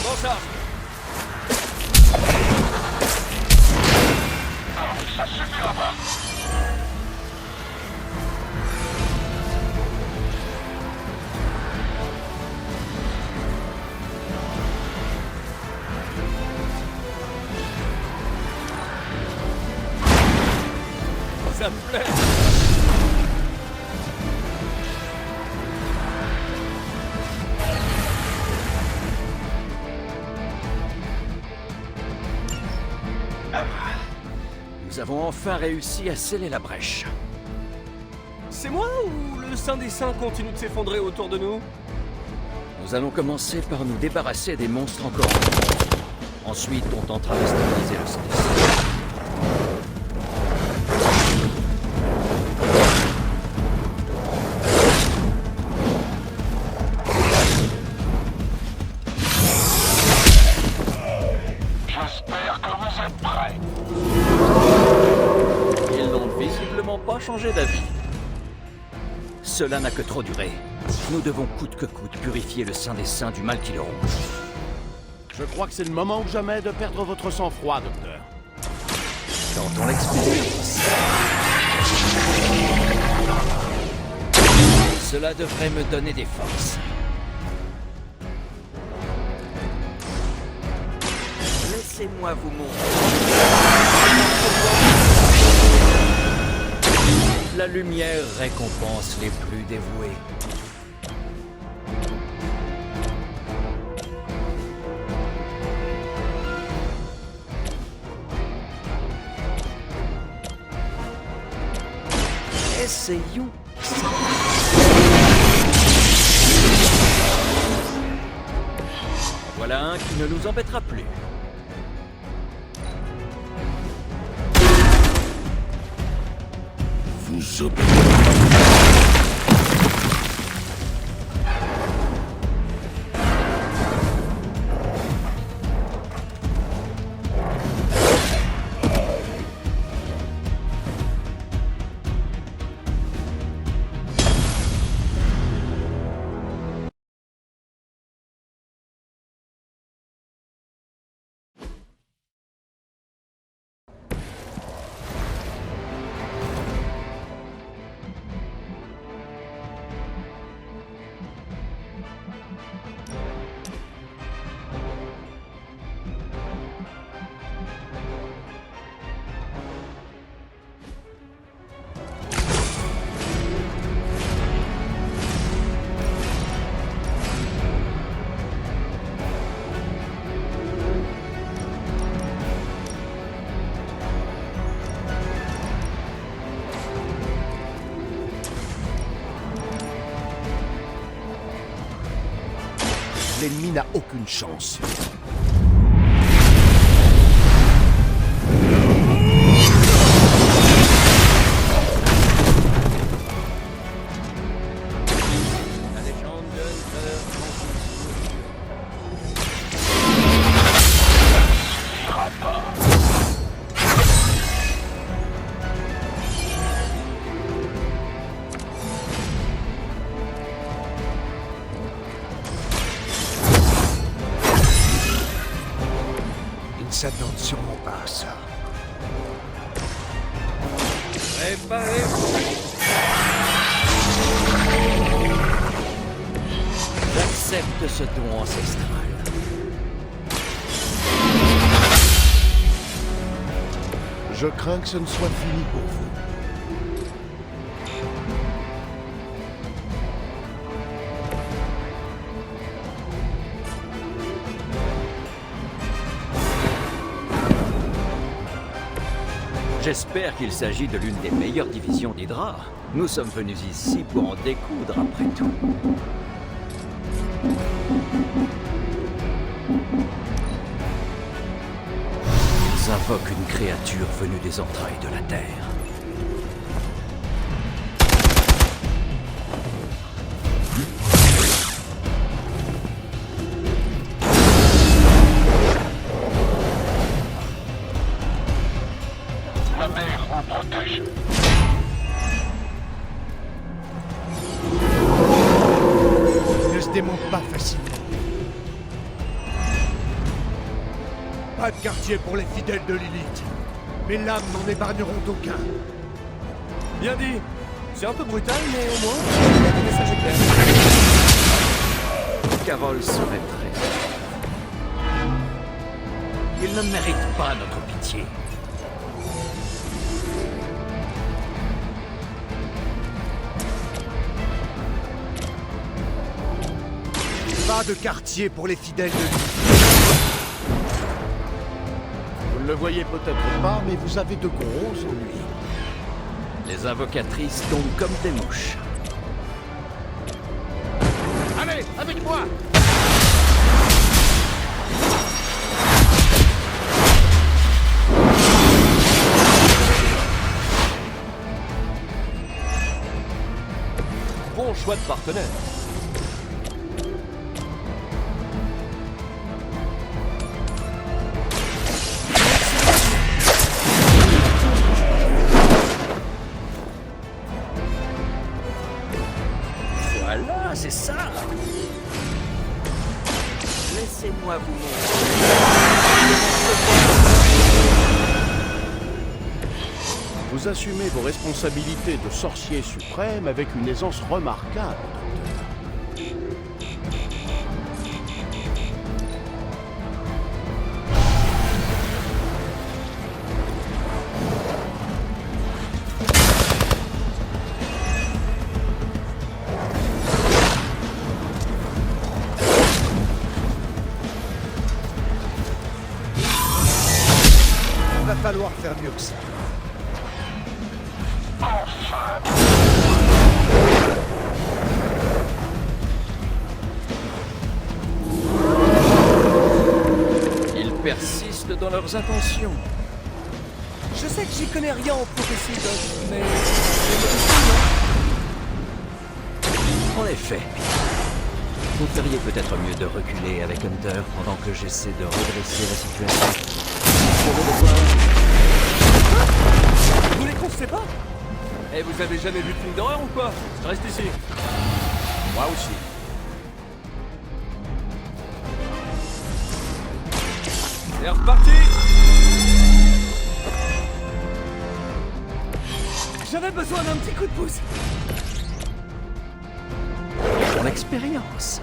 Bon charge. Ça suffira pas. Ça me plaît. Nous avons enfin réussi à sceller la brèche. C'est moi ou le Saint des Saints continue de s'effondrer autour de nous? Nous allons commencer par nous débarrasser des monstres encore en vie. Ensuite, on tentera de stabiliser le Saint-Esprit. J'espère que vous êtes prêts. Ils n'ont visiblement pas changé d'avis. Cela n'a que trop duré. Nous devons coûte que coûte purifier le Saint des Saints du mal qui le ronge. Je crois que c'est le moment ou jamais de perdre votre sang-froid, docteur. Tentons l'expérience. Cela devrait me donner des forces. Laissez-moi vous montrer. La lumière récompense les plus dévoués. Essayons. Voilà un qui ne nous embêtera plus. Vous obéissez. L'ennemi n'a aucune chance. La légende de Hunter Suffira pas. Ils ne s'attendent sûrement pas à ça. Préparez-vous. J'accepte ce don ancestral. Je crains que ce ne soit fini pour vous. J'espère qu'il s'agit de l'une des meilleures divisions d'Hydra. Nous sommes venus ici pour en découdre après tout. Ils invoquent une créature venue des entrailles de la Terre. Ma mère en protège. Ils ne se démontent pas facilement. Pas de quartier pour les fidèles de Lilith. Mes lames n'en épargneront aucun. Bien dit. C'est un peu brutal, mais au moins, le message est clair. Carole serait très... Il ne mérite pas notre pitié. Pas de quartier pour les fidèles de Lilith. Vous ne le voyez peut-être pas, mais vous avez de gros ennuis. Les invocatrices tombent comme des mouches. Allez, avec moi! Bon choix de partenaire. Voilà, c'est ça. Laissez-moi vous montrer. Vous assumez vos responsabilités de sorcier suprême avec une aisance remarquable. Il va falloir faire mieux que ça. Ils persistent dans leurs intentions. Je sais que j'y connais rien en prophétie, Doc, mais... En effet, vous feriez peut-être mieux de reculer avec Hunter pendant que j'essaie de redresser la situation. Vous les confessez pas? Eh, vous avez jamais vu de film d'horreur ou quoi? Je reste ici. Moi aussi. C'est reparti! J'avais besoin d'un petit coup de pouce. Mon expérience.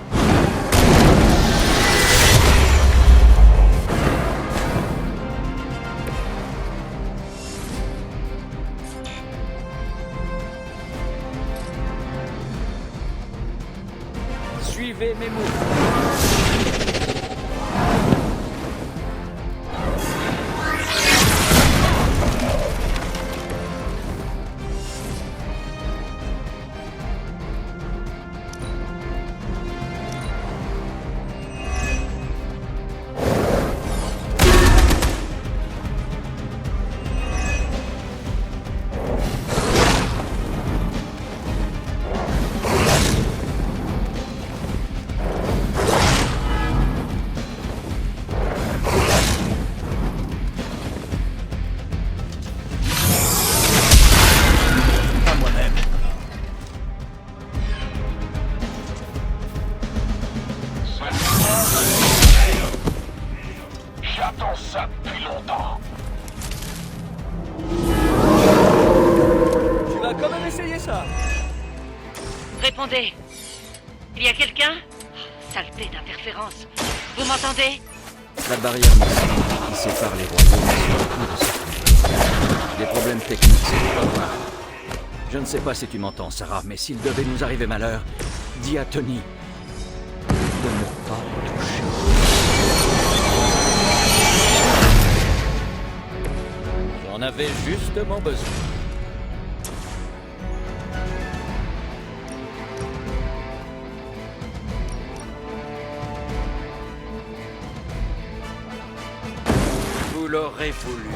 Suivez mes mots. répondez. Il y a quelqu'un? Saleté d'interférence. Vous m'entendez? La barrière massive qui sépare les royaumes est sur le coup de s'effondrer. Des problèmes techniques, c'est pas voir. Je ne sais pas si tu m'entends, Sarah, mais s'il devait nous arriver malheur, dis à Tony de ne pas toucher. J'en avais justement besoin. Vous l'aurez voulu.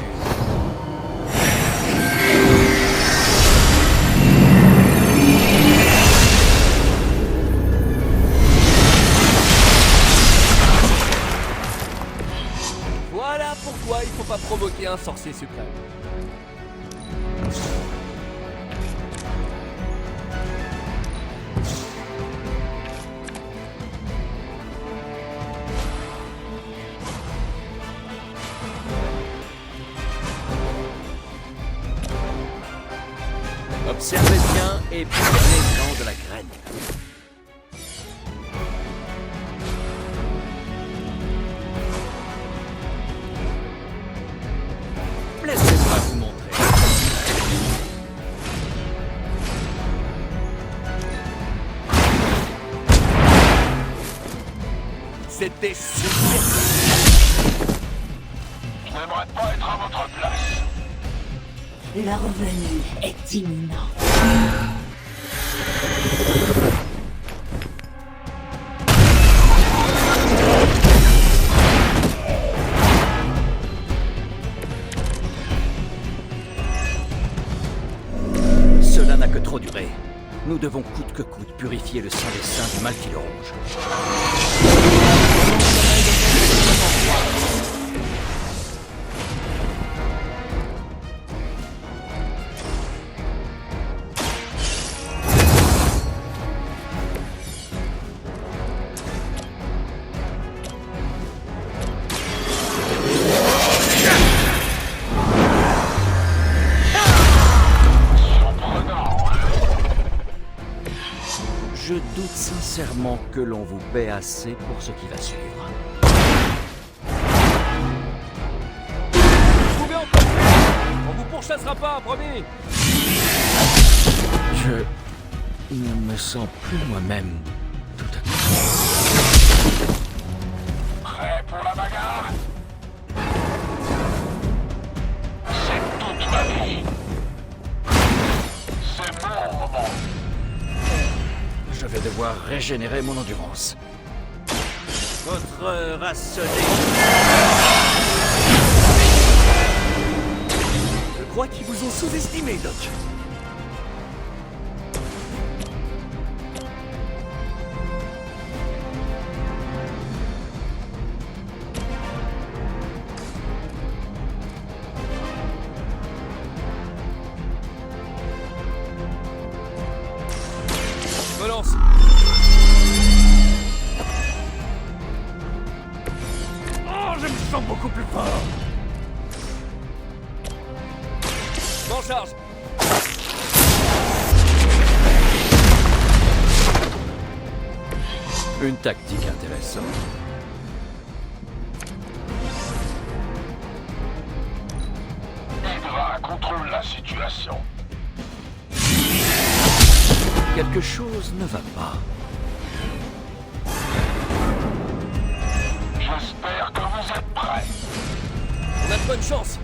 Voilà pourquoi il faut pas provoquer un sorcier suprême. Observez bien et prenez les dents de la graine. Laissez-moi vous montrer. C'était super. Je n'aimerais pas être à votre place. Leur venue est imminente. Cela n'a que trop duré. Nous devons coûte que coûte purifier le sang des saints du mal qui le ronge. Je doute sincèrement que l'on vous paie assez pour ce qui va suivre. Vous pouvez encore faire. On vous pourchassera pas, promis. Je ne me sens plus moi-même tout à coup. Prêt pour la bagarre? C'est toute ma vie. C'est mon moment. Je vais devoir régénérer mon endurance. Votre heure a sonné. Je crois qu'ils vous ont sous-estimé, Doc. Je me lance. Oh, je me sens beaucoup plus fort. M'en charge. Une tactique intéressante. Hydra contrôle la situation. Quelque chose ne va pas. J'espère que vous êtes prêts. On a de bonnes chances.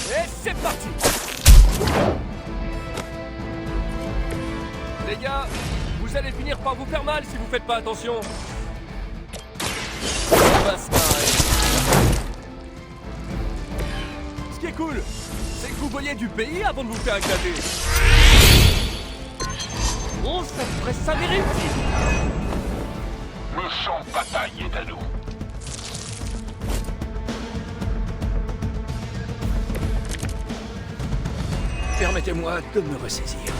Et c'est parti. Les gars, vous allez finir par vous faire mal si vous faites pas attention. On va se marrer. Ce qui est cool, c'est que vous voyez du pays avant de vous faire éclater. Oh, ça ferait ça mérite. Le champ de bataille est à nous. Permettez-moi de me ressaisir.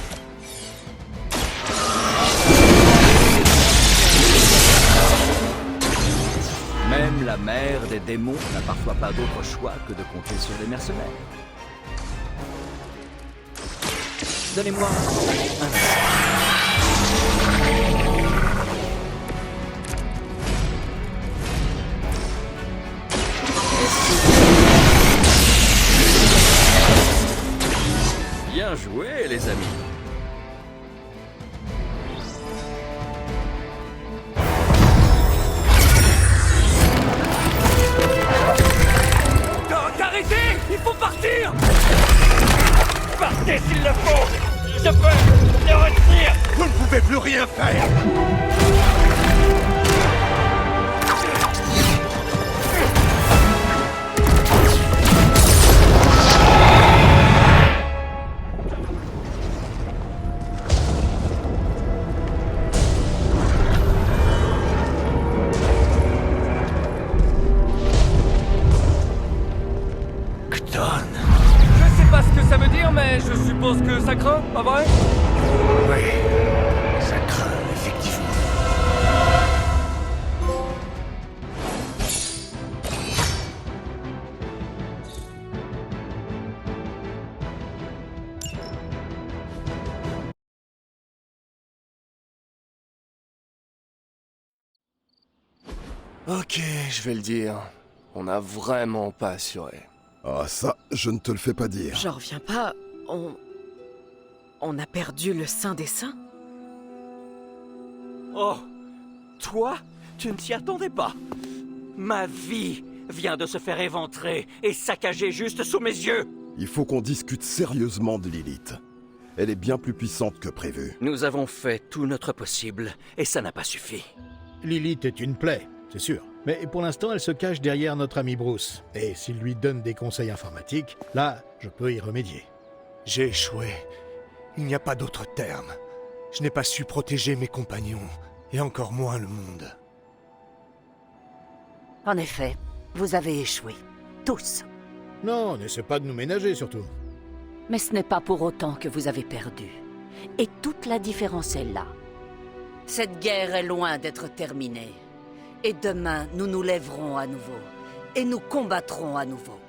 mère des démons n'a parfois pas d'autre choix que de compter sur des mercenaires. Donnez-moi un instant. Bien joué, les amis. Arrêtez! Il faut partir! Partez s'il le faut! Je peux le retire! Vous ne pouvez plus rien faire! Je sais pas ce que ça veut dire, mais je suppose que ça craint, pas vrai? Oui, ça craint, effectivement. Ok, je vais le dire. On n'a vraiment pas assuré. Ah ça, je ne te le fais pas dire. J'en reviens pas. On a perdu le Saint des Saints? Oh! Toi? Tu ne t'y attendais pas? Ma vie vient de se faire éventrer et saccager juste sous mes yeux! Il faut qu'on discute sérieusement de Lilith. Elle est bien plus puissante que prévu. Nous avons fait tout notre possible et ça n'a pas suffi. Lilith est une plaie, c'est sûr. Mais pour l'instant, elle se cache derrière notre ami Bruce. Et s'il lui donne des conseils informatiques, là, je peux y remédier. J'ai échoué. Il n'y a pas d'autre terme. Je n'ai pas su protéger mes compagnons, et encore moins le monde. En effet, vous avez échoué. Tous. Non, n'essaie pas de nous ménager, surtout. Mais ce n'est pas pour autant que vous avez perdu. Et toute la différence est là. Cette guerre est loin d'être terminée. Et demain, nous nous lèverons à nouveau. Et nous combattrons à nouveau.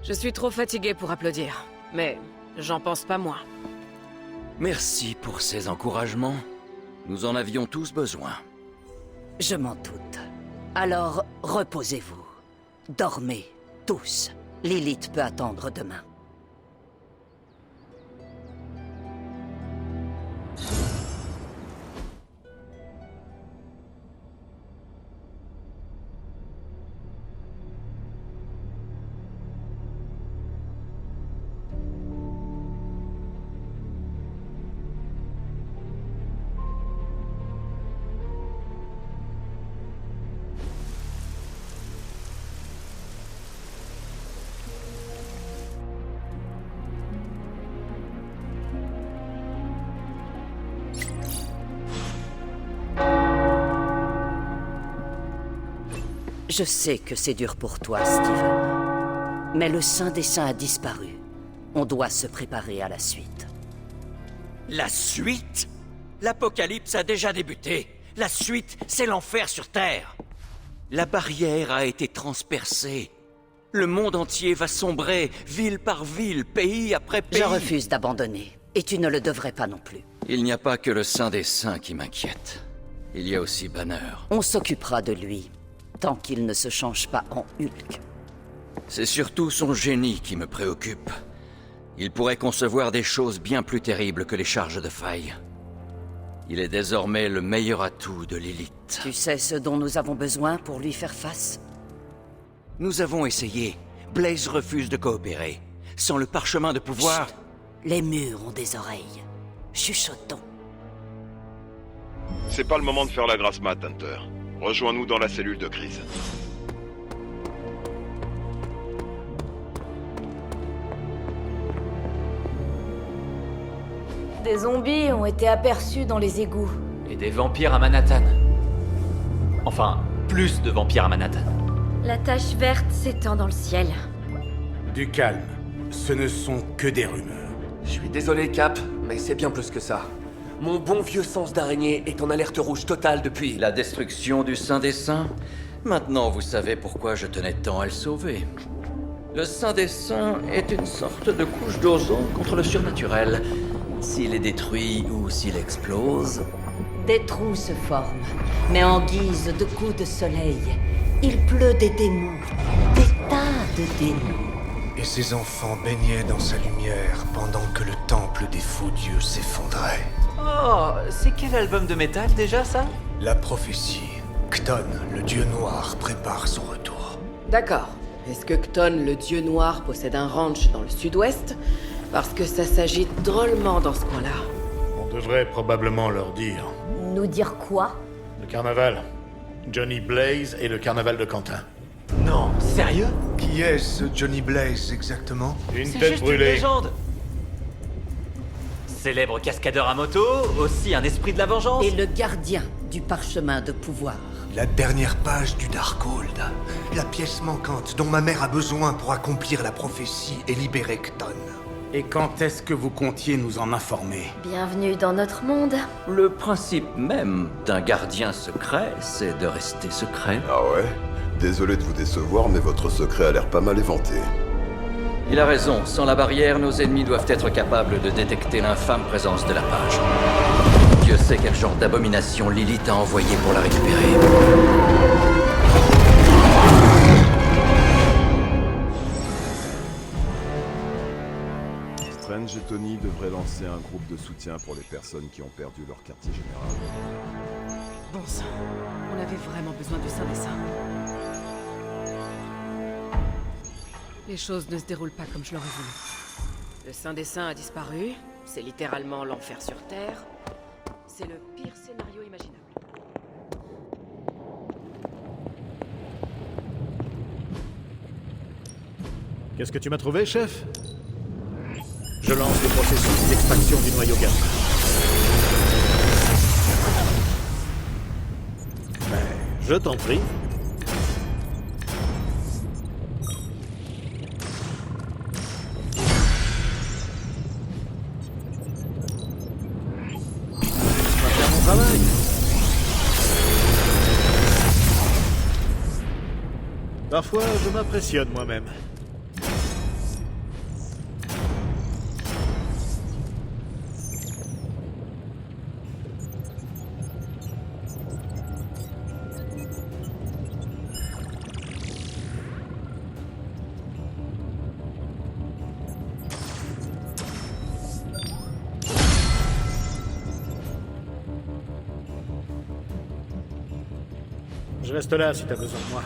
Je suis trop fatiguée pour applaudir. Mais j'en pense pas moins. Merci pour ces encouragements. Nous en avions tous besoin. Je m'en doute. Alors, reposez-vous. Dormez, tous. Lilith peut attendre demain. Je sais que c'est dur pour toi, Steven. Mais le Saint des Saints a disparu. On doit se préparer à la suite. La suite? L'apocalypse a déjà débuté. La suite, c'est l'enfer sur Terre. La barrière a été transpercée. Le monde entier va sombrer, ville par ville, pays après pays. Je refuse d'abandonner. Et tu ne le devrais pas non plus. Il n'y a pas que le Saint des Saints qui m'inquiète. Il y a aussi Banner. On s'occupera de lui. Tant qu'il ne se change pas en Hulk. C'est surtout son génie qui me préoccupe. Il pourrait concevoir des choses bien plus terribles que les charges de faille. Il est désormais le meilleur atout de Lilith. Tu sais ce dont nous avons besoin pour lui faire face? Nous avons essayé. Blaze refuse de coopérer. Sans le parchemin de pouvoir... Chut. Les murs ont des oreilles. Chuchotons. C'est pas le moment de faire la grasse mat, Hunter. Rejoins-nous dans la cellule de crise. Des zombies ont été aperçus dans les égouts. Et des vampires à Manhattan. Enfin, plus de vampires à Manhattan. La tache verte s'étend dans le ciel. Du calme. Ce ne sont que des rumeurs. Je suis désolé, Cap, mais c'est bien plus que ça. Mon bon vieux sens d'araignée est en alerte rouge totale depuis... La destruction du Saint des Saints? Maintenant, vous savez pourquoi je tenais tant à le sauver. Le Saint des Saints est une sorte de couche d'ozone contre le surnaturel. S'il est détruit ou s'il explose... Des trous se forment, mais en guise de coups de soleil, il pleut des démons, des tas de démons. Et ses enfants baignaient dans sa lumière pendant que le temple des faux dieux s'effondrait. Oh, c'est quel album de métal déjà ça? La prophétie. Chthon, le dieu noir, prépare son retour. D'accord. Est-ce que Chthon, le dieu noir, possède un ranch dans le sud-ouest? Parce que ça s'agite drôlement dans ce coin-là. On devrait probablement leur dire. Nous dire quoi? Le carnaval. Johnny Blaze et le carnaval de Quentin. Non, sérieux? Qui est ce Johnny Blaze exactement? Une C'est tête juste brûlée. une légende. Célèbre cascadeur à moto, aussi un esprit de la vengeance. Et le gardien du parchemin de pouvoir. La dernière page du Darkhold. La pièce manquante dont ma mère a besoin pour accomplir la prophétie et libérer Chthon. Et quand est-ce que vous comptiez nous en informer? Bienvenue dans notre monde. Le principe même d'un gardien secret, c'est de rester secret. Ah ouais? Désolé de vous décevoir, mais votre secret a l'air pas mal éventé. Il a raison, sans la barrière, nos ennemis doivent être capables de détecter l'infâme présence de la page. Dieu sait quel genre d'abomination Lilith a envoyé pour la récupérer. Strange et Tony devraient lancer un groupe de soutien pour les personnes qui ont perdu leur quartier général. Bon sang, on avait vraiment besoin du Saint des Saints. Les choses ne se déroulent pas comme je l'aurais voulu. Le Saint des Saints a disparu. C'est littéralement l'enfer sur Terre. C'est le pire scénario imaginable. Qu'est-ce que tu m'as trouvé, chef? Je lance le processus d'extraction du noyau gamma. Mais je t'en prie. Parfois, je m'impressionne moi-même. Je reste là si t'as besoin de moi.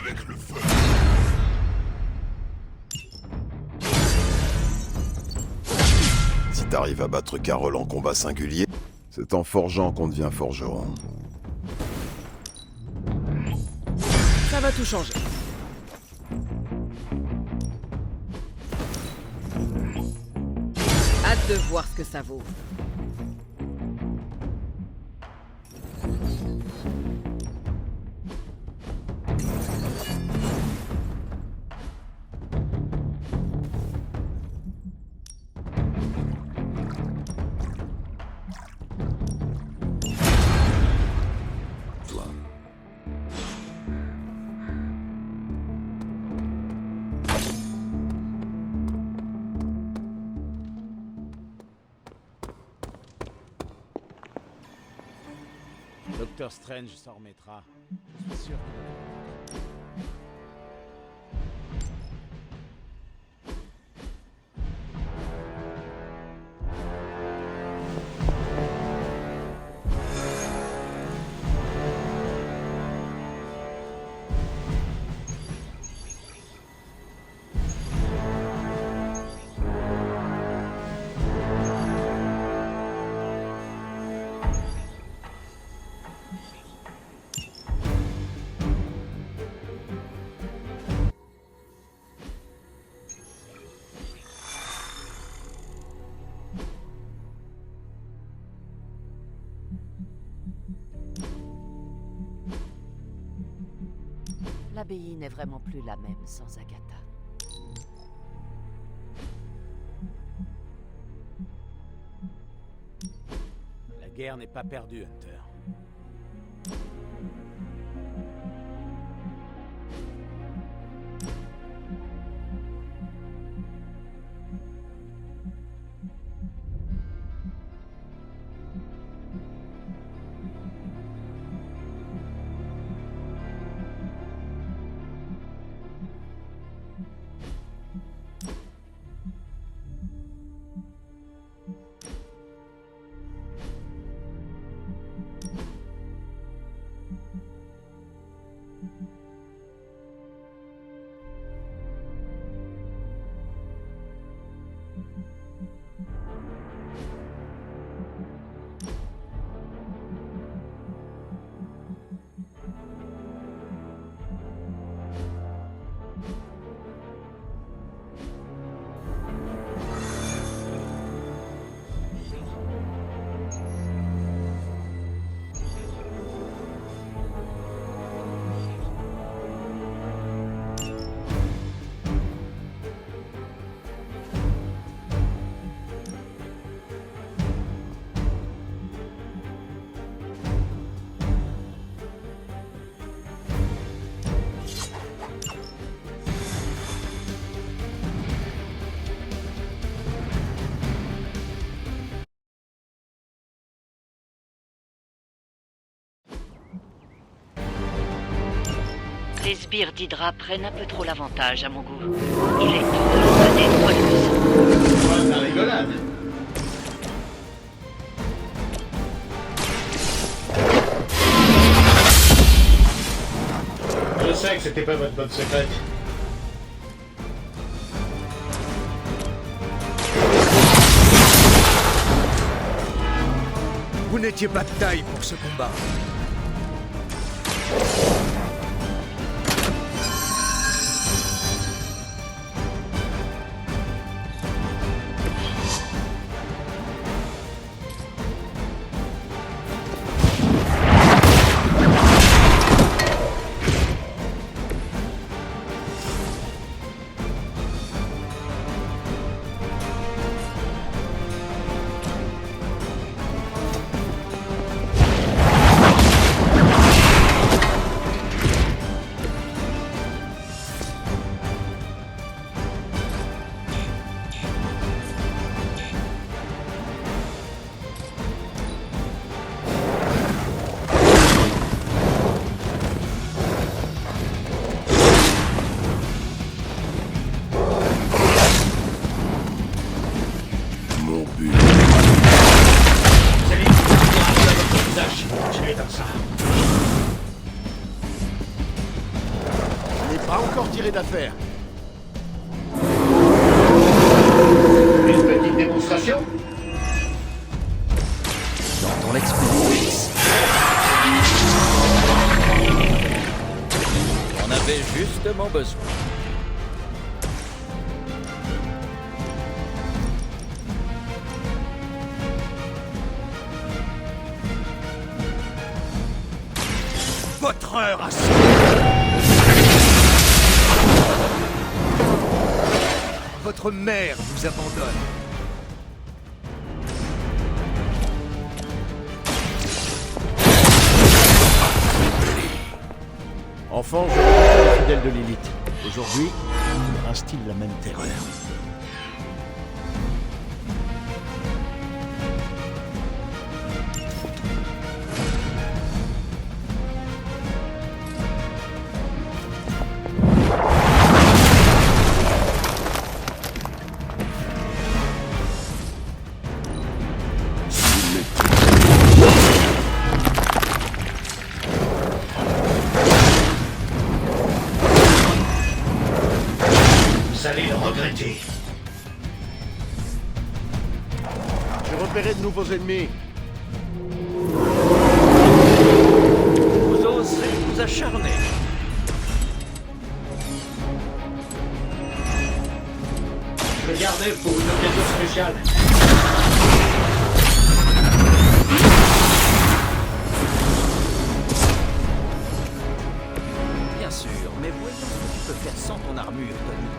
avec le feu. Si t'arrives à battre Carole en combat singulier, c'est en forgeant qu'on devient forgeron. Ça va tout changer. Hâte de voir ce que ça vaut. Docteur Strange s'en remettra. Je suis sûr. L'abbaye n'est vraiment plus la même sans Agatha. La guerre n'est pas perdue, Hunter. Les sbires d'Hydra prennent un peu trop l'avantage à mon goût. Il est temps de leur donner droit de leçon. Ouais, la rigolade. Je sais que c'était pas votre bonne secrète. Vous n'étiez pas de taille pour ce combat. tirer d'affaire. Une petite démonstration? Dans ton expérience. On avait justement besoin. Votre heure a sonné. Votre mère vous abandonne. Enfant, je rencontre les fidèles de Lilith. Aujourd'hui, leur instille la même terreur. Vous allez le regretter. J'ai repéré de nouveaux ennemis. Vous oserez vous acharner. Je vais garder pour une occasion spéciale. Bien sûr, mais voyons ce que tu peux faire sans ton armure, Tony.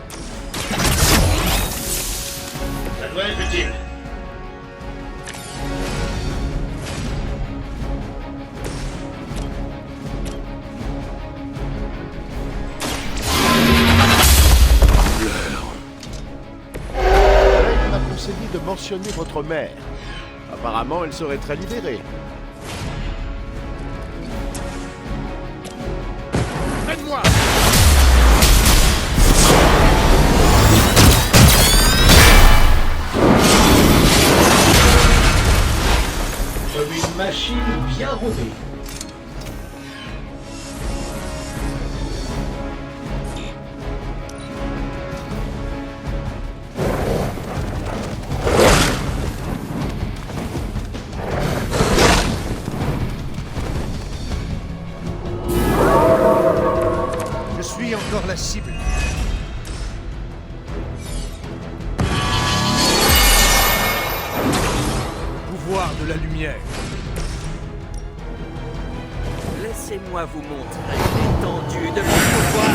Ça doit être utile. Elle m'a conseillé de mentionner votre mère. Apparemment, elle serait très libérée. Aide-moi! Comme une machine bien rodée. Je suis encore la cible. Pouvoir de la lumière. Laissez-moi vous montrer l'étendue de mon pouvoir.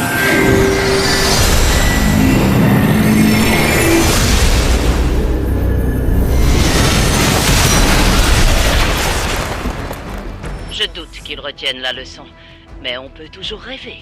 Je doute qu'ils retiennent la leçon, mais on peut toujours rêver.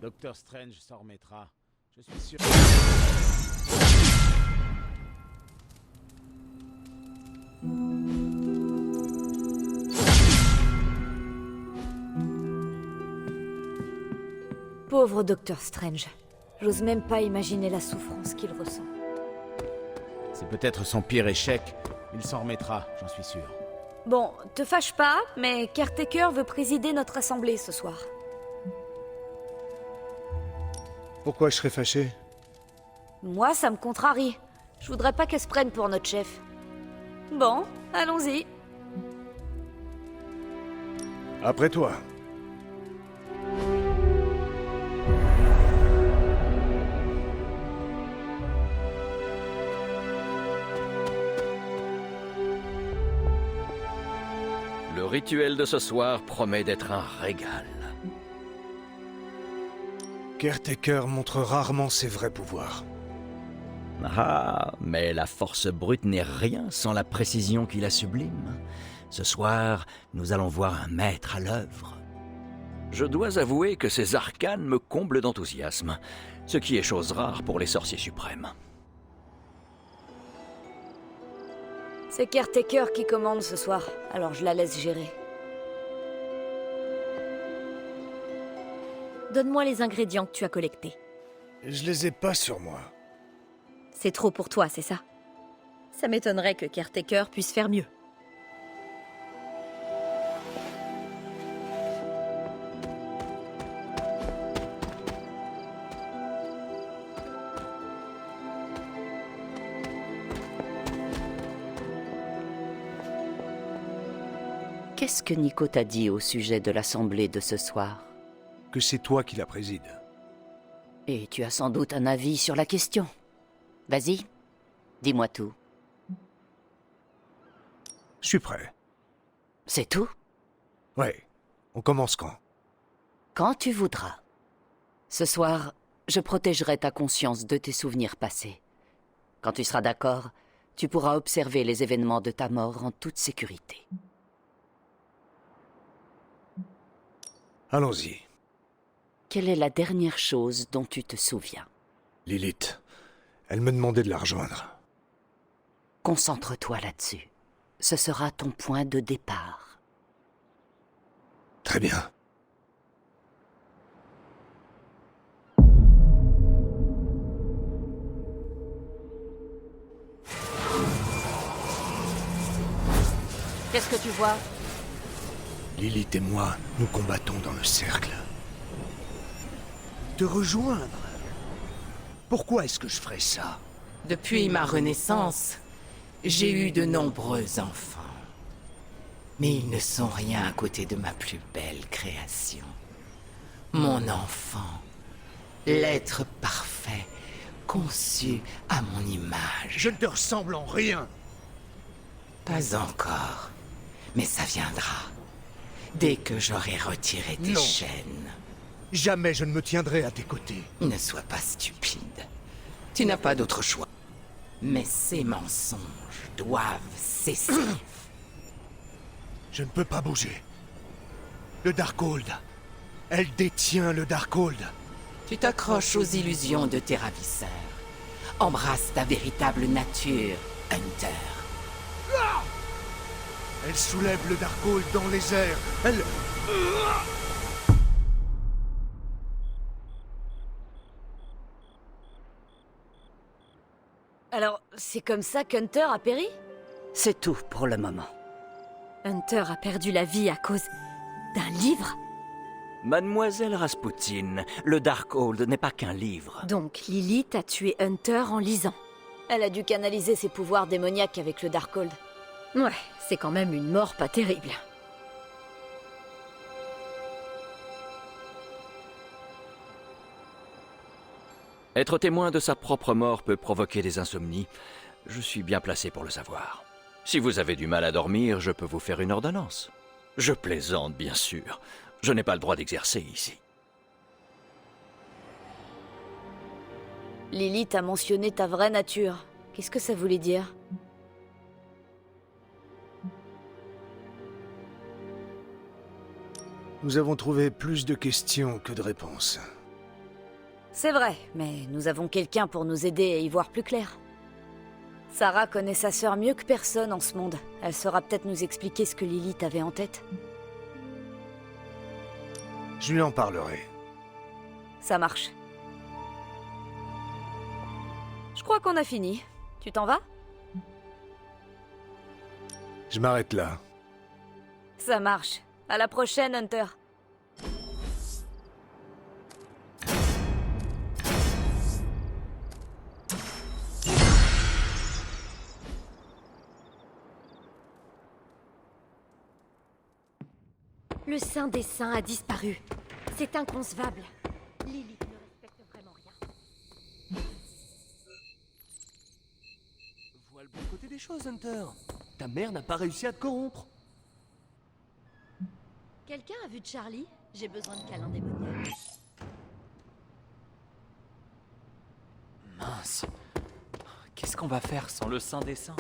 Docteur Strange s'en remettra. Je suis sûr. Pauvre Docteur Strange. J'ose même pas imaginer la souffrance qu'il ressent. C'est peut-être son pire échec. Il s'en remettra, j'en suis sûr. Bon, te fâche pas, mais Caretaker veut présider notre assemblée ce soir. Pourquoi je serais fâché? Moi, ça me contrarie. Je voudrais pas qu'elle se prenne pour notre chef. Bon, allons-y. Après toi. Le rituel de ce soir promet d'être un régal. Caretaker montre rarement ses vrais pouvoirs. Ah, mais la force brute n'est rien sans la précision qui la sublime. Ce soir, nous allons voir un maître à l'œuvre. Je dois avouer que ces arcanes me comblent d'enthousiasme, ce qui est chose rare pour les sorciers suprêmes. C'est Caretaker qui commande ce soir, alors je la laisse gérer. Donne-moi les ingrédients que tu as collectés. Je les ai pas sur moi. C'est trop pour toi, c'est ça? Ça m'étonnerait que Caretaker puisse faire mieux. Qu'est-ce que Nico t'a dit au sujet de l'assemblée de ce soir? Que c'est toi qui la préside. Et tu as sans doute un avis sur la question. Vas-y, dis-moi tout. Je suis prêt. C'est tout? Ouais. On commence quand? Quand tu voudras. Ce soir, je protégerai ta conscience de tes souvenirs passés. Quand tu seras d'accord, tu pourras observer les événements de ta mort en toute sécurité. Allons-y. Quelle est la dernière chose dont tu te souviens? Lilith. Elle me demandait de la rejoindre. Concentre-toi là-dessus. Ce sera ton point de départ. Très bien. Qu'est-ce que tu vois? Lilith et moi, nous combattons dans le cercle. Te rejoindre? Pourquoi est-ce que je ferais ça? Depuis ma renaissance, j'ai eu de nombreux enfants. Mais ils ne sont rien à côté de ma plus belle création. Mon enfant, l'être parfait, conçu à mon image. Je ne te ressemble en rien. Pas encore, mais ça viendra. Dès que j'aurai retiré tes chaînes. Jamais je ne me tiendrai à tes côtés. Ne sois pas stupide. Tu n'as pas d'autre choix. Mais ces mensonges doivent cesser. Je ne peux pas bouger. Le Darkhold. Elle détient le Darkhold. Tu t'accroches aux illusions de tes ravisseurs. Embrasse ta véritable nature, Hunter. Ah! Elle soulève le Darkhold dans les airs. Elle... Alors, c'est comme ça qu'Hunter a péri? C'est tout pour le moment. Hunter a perdu la vie à cause d'un livre? Mademoiselle Rasputin, le Darkhold n'est pas qu'un livre. Donc Lilith a tué Hunter en lisant. Elle a dû canaliser ses pouvoirs démoniaques avec le Darkhold. Ouais, c'est quand même une mort pas terrible. Être témoin de sa propre mort peut provoquer des insomnies. Je suis bien placé pour le savoir. Si vous avez du mal à dormir, je peux vous faire une ordonnance. Je plaisante, bien sûr. Je n'ai pas le droit d'exercer ici. Lilith a mentionné ta vraie nature. Qu'est-ce que ça voulait dire? Nous avons trouvé plus de questions que de réponses. C'est vrai, mais nous avons quelqu'un pour nous aider à y voir plus clair. Sarah connaît sa sœur mieux que personne en ce monde. Elle saura peut-être nous expliquer ce que Lilith avait en tête. Je lui en parlerai. Ça marche. Je crois qu'on a fini. Tu t'en vas? Je m'arrête là. Ça marche. À la prochaine, Hunter. Le Saint des Saints a disparu. C'est inconcevable. Lilith ne respecte vraiment rien. Vois le bon côté des choses, Hunter. Ta mère n'a pas réussi à te corrompre. Quelqu'un a vu Charlie? J'ai besoin de câlins démoniaques. Mince. Qu'est-ce qu'on va faire sans le Saint des Saints?